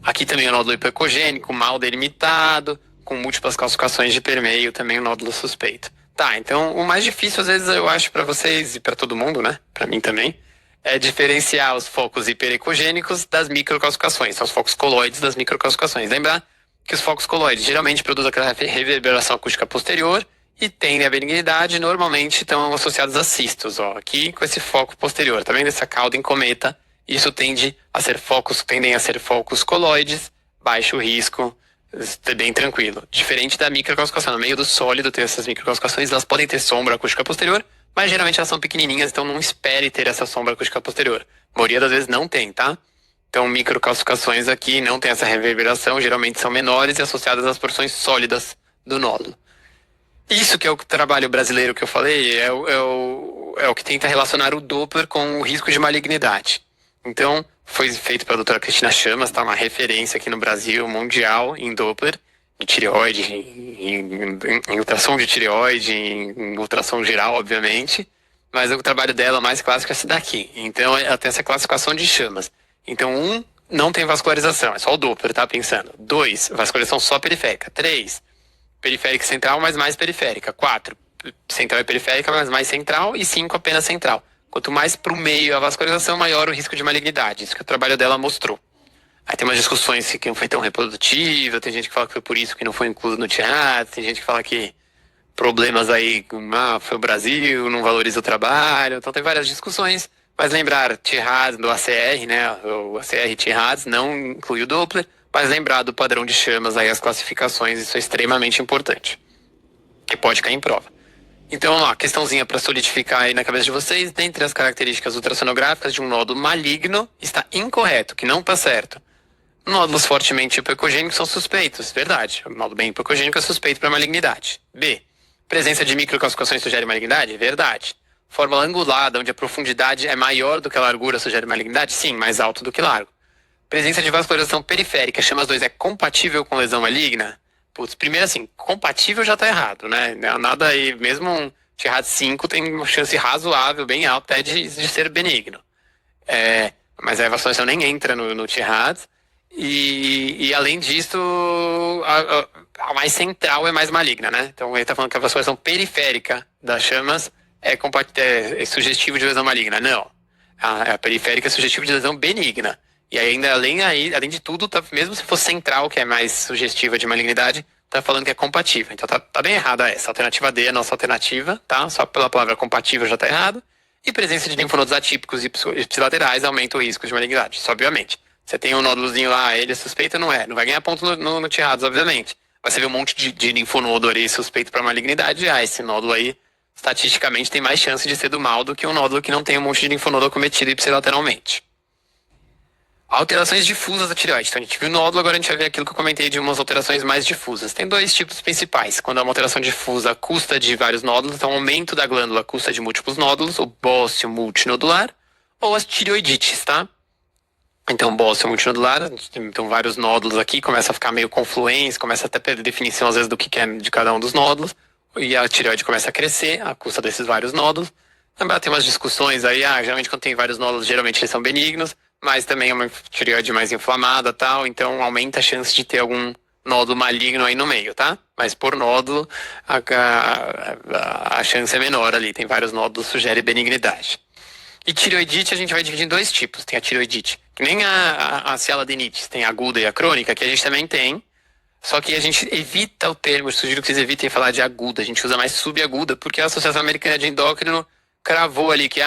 Aqui também é um nódulo hipoecogênico, mal delimitado, com múltiplas calcificações de permeio, também um nódulo suspeito. Tá, então o mais difícil às vezes eu acho pra vocês e pra todo mundo, né? Pra mim também, é diferenciar os focos hiperecogênicos das microcalcificações, são os focos coloides das microcalcificações. Lembrar que os focos coloides geralmente produzem aquela reverberação acústica posterior e tendem à benignidade, normalmente estão associados a cistos, ó, aqui com esse foco posterior, tá vendo essa cauda em cometa? Isso tendem a ser focos coloides, baixo risco, bem tranquilo. Diferente da microcalcificação, no meio do sólido tem essas microcalcificações, elas podem ter sombra acústica posterior, mas geralmente elas são pequenininhas, então não espere ter essa sombra acústica posterior. A maioria das vezes não tem, tá? Então microcalcificações aqui não tem essa reverberação, geralmente são menores e associadas às porções sólidas do nódulo. Isso que é o trabalho brasileiro que eu falei, é o que tenta relacionar o Doppler com o risco de malignidade. Então, foi feito pela doutora Cristina Chamas, tá? Uma referência aqui no Brasil, mundial, em Doppler, de tireoide, em ultrassom de tireoide, em ultrassom geral, obviamente. Mas o trabalho dela mais clássico é esse daqui. Então, ela tem essa classificação de chamas. Então, não tem vascularização, é só o Doppler, tá? Pensando. 2, vascularização só periférica. 3, periférica central, mas mais periférica. 4, central e periférica, mas mais central. E 5, apenas central. Quanto mais para o meio a vascularização, maior o risco de malignidade. Isso que o trabalho dela mostrou. Aí tem umas discussões que não foi tão reprodutiva, tem gente que fala que foi por isso que não foi incluso no TIRADS, tem gente que fala que problemas aí, foi o Brasil, não valoriza o trabalho, então tem várias discussões. Mas lembrar, TIRADS do ACR, né, o ACR TIRADS não inclui o Doppler, mas lembrar do padrão de chamas aí, as classificações, isso é extremamente importante. Que pode cair em prova. Então, vamos lá, questãozinha para solidificar aí na cabeça de vocês. Dentre as características ultrassonográficas de um nódulo maligno, está incorreto, que não está certo. Nódulos fortemente hipocogênicos são suspeitos, verdade. O nódulo bem hipocogênico é suspeito para malignidade. B. Presença de microcalcificações sugere malignidade? Verdade. Fórmula angulada, onde a profundidade é maior do que a largura, sugere malignidade? Sim, mais alto do que largo. Presença de vascularização periférica, chamas 2 é compatível com lesão maligna? Putz, primeiro assim, compatível já tá errado, né? Nada aí, mesmo um TIRADS 5 tem uma chance razoável, bem alta, até de ser benigno. Mas a vascularização nem entra no TIRADS. E além disso, a mais central é mais maligna, né? Então ele tá falando que a vascularização periférica das chamas é sugestivo de lesão maligna. Não. A periférica é sugestivo de lesão benigna. E ainda, além de tudo, mesmo se for central, que é mais sugestiva de malignidade, tá falando que é compatível. Então tá bem errada essa. A alternativa D é a nossa alternativa, tá? Só pela palavra compatível já tá errado. E presença de linfonodos atípicos e ipsilaterais aumenta o risco de malignidade, isso obviamente. Você tem um nódulozinho lá, ele é suspeito, não é? Não vai ganhar ponto no TIRADS, obviamente. Mas você vê um monte de linfonodo ali suspeito para malignidade, esse nódulo aí, estatisticamente, tem mais chance de ser do mal do que um nódulo que não tem um monte de linfonodo acometido ipsilateralmente. Alterações difusas da tireoide. Então a gente viu o nódulo, agora a gente vai ver aquilo que eu comentei de umas alterações mais difusas. Tem dois tipos principais. Quando é uma alteração difusa a custa de vários nódulos, então aumento da glândula a custa de múltiplos nódulos, o bócio multinodular, ou as tireoidites, tá? Então bócio multinodular, então vários nódulos aqui, começa a ficar meio confluentes, começa até a perder definição às vezes do que é de cada um dos nódulos, e a tireoide começa a crescer a custa desses vários nódulos. Lembrar, tem umas discussões aí, geralmente quando tem vários nódulos, geralmente eles são benignos, mas também é uma tireoide mais inflamada e tal, então aumenta a chance de ter algum nódulo maligno aí no meio, tá? Mas por nódulo, a chance é menor ali, tem vários nódulos, sugere benignidade. E tireoidite a gente vai dividir em dois tipos, tem a tireoidite, que nem a cialadenites, tem a aguda e a crônica, que a gente também tem, só que a gente evita o termo, eu sugiro que vocês evitem falar de aguda, a gente usa mais subaguda, porque a Associação Americana de Endócrino cravou ali que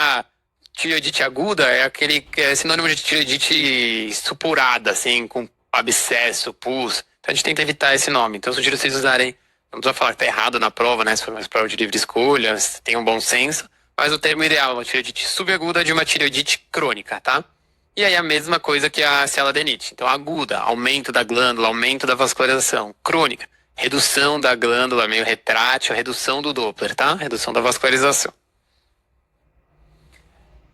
tireoidite aguda é sinônimo de tireoidite supurada, assim, com abscesso, pus. Então a gente tenta evitar esse nome. Então eu sugiro vocês usarem, não precisa falar que tá errado na prova, né? Se for uma prova de livre escolha, tem um bom senso. Mas o termo ideal é uma tireoidite subaguda de uma tireoidite crônica, tá? E aí a mesma coisa que a cialadenite. Então aguda, aumento da glândula, aumento da vascularização. Crônica, redução da glândula, meio retrátil, redução do Doppler, tá? Redução da vascularização.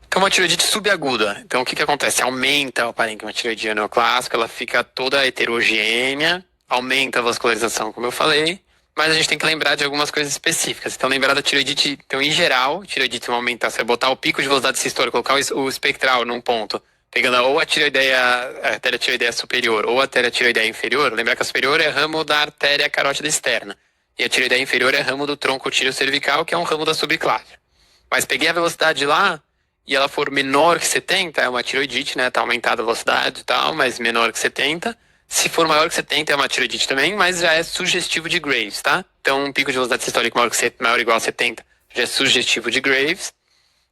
Então, uma tireoidite subaguda. Então, o que acontece? Aumenta o parênquima tireoidiano neoclássico, ela fica toda heterogênea, aumenta a vascularização, como eu falei, mas a gente tem que lembrar de algumas coisas específicas. Então, lembrar da tireoidite, então, em geral, tireoidite vai aumentar, você vai botar o pico de velocidade sistólica, colocar o espectral num ponto, pegando ou a artéria tireoideia superior ou a artéria tireoideia inferior, lembrar que a superior é ramo da artéria carótida externa, e a tireoideia inferior é ramo do tronco tíreo cervical, que é um ramo da subclávia. Mas peguei a velocidade lá, e ela for menor que 70, é uma tireoidite, né? Tá aumentada a velocidade e tal, mas menor que 70. Se for maior que 70, é uma tireoidite também, mas já é sugestivo de Graves, tá? Então, um pico de velocidade sistólica maior ou igual a 70 já é sugestivo de Graves.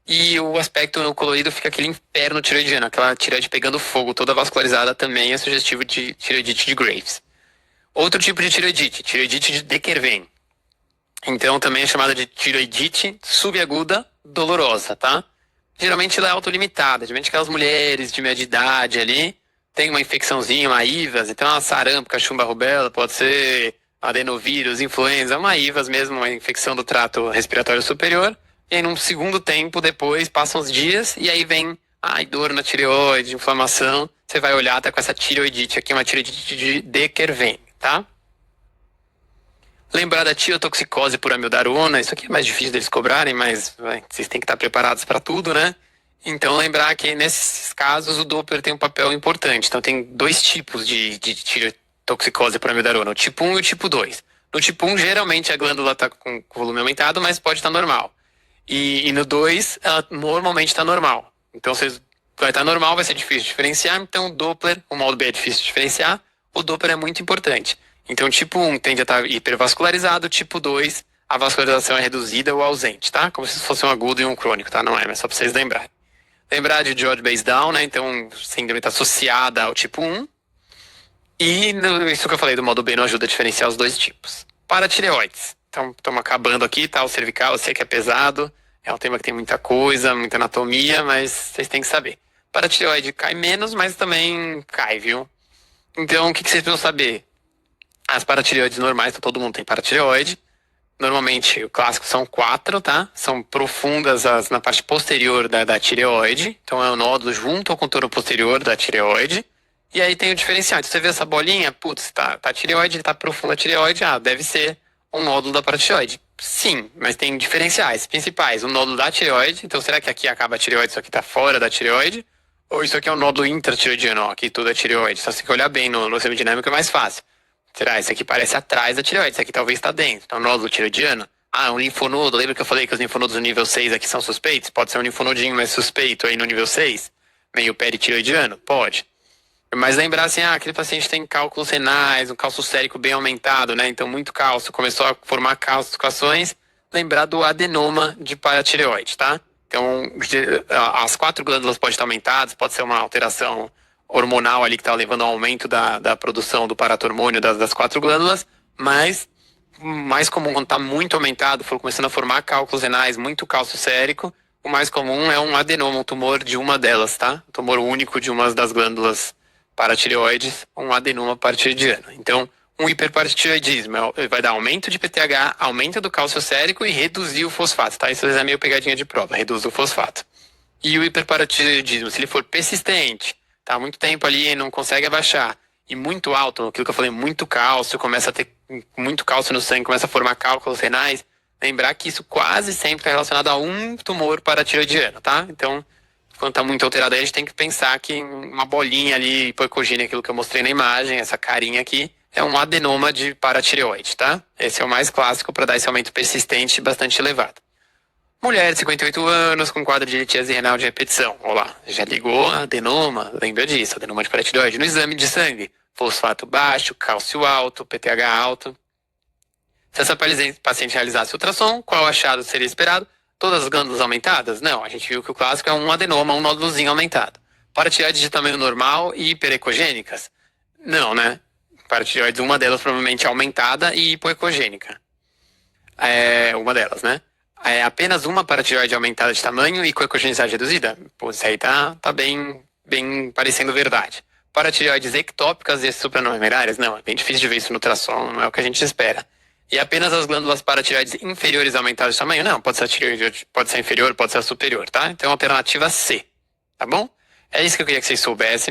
E o aspecto colorido fica aquele inferno tireoidiano, aquela tireoide pegando fogo, toda vascularizada, também é sugestivo de tireoidite de Graves. Outro tipo de tireoidite de De Quervain. Então, também é chamada de tireoidite subaguda dolorosa, tá? Geralmente ela é autolimitada, geralmente aquelas mulheres de média idade ali, tem uma infecçãozinha, uma IVAS, então uma sarampo, cachumba, rubéola, pode ser adenovírus, influenza, uma IVAS mesmo, uma infecção do trato respiratório superior. E aí num segundo tempo, depois, passam os dias, e aí vem, dor na tireoide, inflamação, você vai olhar, tá com essa tireoidite aqui, uma tireoidite de De Quervain, tá? Lembrar da tirotoxicose por amiodarona, isso aqui é mais difícil deles cobrarem, mas vocês têm que estar preparados para tudo, né? Então lembrar que nesses casos o Doppler tem um papel importante. Então tem dois tipos de tirotoxicose por amiodarona, o tipo 1 e o tipo 2. No tipo 1 geralmente a glândula está com volume aumentado, mas pode estar normal. E no 2 ela normalmente está normal. Então vai estar normal, vai ser difícil de diferenciar, então o Doppler, o modo B é difícil de diferenciar, o Doppler é muito importante. Então, tipo 1 tende a estar hipervascularizado, tipo 2, a vascularização é reduzida ou ausente, tá? Como se fosse um agudo e um crônico, tá? Não é, mas só pra vocês lembrarem. Lembrar de George Base Down, né? Então, síndrome está associada ao tipo 1. E isso que eu falei do modo B não ajuda a diferenciar os dois tipos. Paratireoides. Então, estamos acabando aqui, tá? O cervical, eu sei que é pesado. É um tema que tem muita coisa, muita anatomia, mas vocês têm que saber. Paratireoide cai menos, mas também cai, viu? Então, o que vocês precisam saber? As paratireoides normais, então todo mundo tem paratireoide. Normalmente, o clássico são 4, tá? São profundas na parte posterior da tireoide. Então, é o nódulo junto ao contorno posterior da tireoide. E aí tem o diferencial. Então, você vê essa bolinha, putz, tá tireoide, tá profunda a tireoide, deve ser um nódulo da paratireoide. Sim, mas tem diferenciais principais. O nódulo da tireoide, então será que aqui acaba a tireoide, isso aqui tá fora da tireoide? Ou isso aqui é um nódulo intratireoidiano, ó, aqui tudo é tireoide. Só você tem que olhar bem no hemodinâmico, é mais fácil. Será? Esse aqui parece atrás da tireoide, esse aqui talvez está dentro. Então, nódulo tireoidiano. Um linfonodo. Lembra que eu falei que os linfonodos do nível 6 aqui são suspeitos? Pode ser um linfonodinho mais suspeito aí no nível 6? Meio peritireoidiano? Pode. Mas lembrar assim, aquele paciente tem cálculos renais, um cálcio sérico bem aumentado, né? Então, muito cálcio, começou a formar calcificações. Lembrar do adenoma de paratireoide, tá? Então, as 4 glândulas podem estar aumentadas, pode ser uma alteração hormonal ali que está levando ao aumento da produção do paratormônio das 4 glândulas, mas mais comum quando está muito aumentado, for começando a formar cálculos renais, muito cálcio sérico, o mais comum é um adenoma, um tumor de uma delas, tá? Um tumor único de uma das glândulas paratireoides, um adenoma paratireoidiano. Então, um hiperparatireoidismo vai dar aumento de PTH, aumento do cálcio sérico e reduzir o fosfato, tá? Isso é meio pegadinha de prova, reduz o fosfato. E o hiperparatireoidismo, se ele for persistente, tá há muito tempo ali e não consegue abaixar, e muito alto, aquilo que eu falei, muito cálcio, começa a ter muito cálcio no sangue, começa a formar cálculos renais, lembrar que isso quase sempre está relacionado a um tumor paratireoidiano, tá? Então, quando está muito alterado aí, a gente tem que pensar que uma bolinha ali, hipoecogênia, aquilo que eu mostrei na imagem, essa carinha aqui, é um adenoma de paratireoide, tá? Esse é o mais clássico para dar esse aumento persistente bastante elevado. Mulher de 58 anos com quadro de litíase renal de repetição. Olá, já ligou adenoma? Lembra disso, adenoma de paratireoide. No exame de sangue, fosfato baixo, cálcio alto, PTH alto. Se essa paciente realizasse ultrassom, qual achado seria esperado? Todas as glândulas aumentadas? Não, a gente viu que o clássico é um adenoma, um nódulozinho aumentado. Paratireoides de tamanho normal e hiperecogênicas? Não, né? Paratireoides, uma delas provavelmente aumentada e hipoecogênica. Uma delas, né? Apenas uma paratireoide aumentada de tamanho e com ecogenicidade reduzida? Pô, isso aí tá bem parecendo verdade. Paratireoides ectópicas e supranumerárias? Não, é bem difícil de ver isso no ultrassom, não é o que a gente espera. E apenas as glândulas paratireoides inferiores aumentadas de tamanho? Não, pode ser a tireoide, pode ser inferior, pode ser a superior, tá? Então, alternativa C, tá bom? É isso que eu queria que vocês soubessem.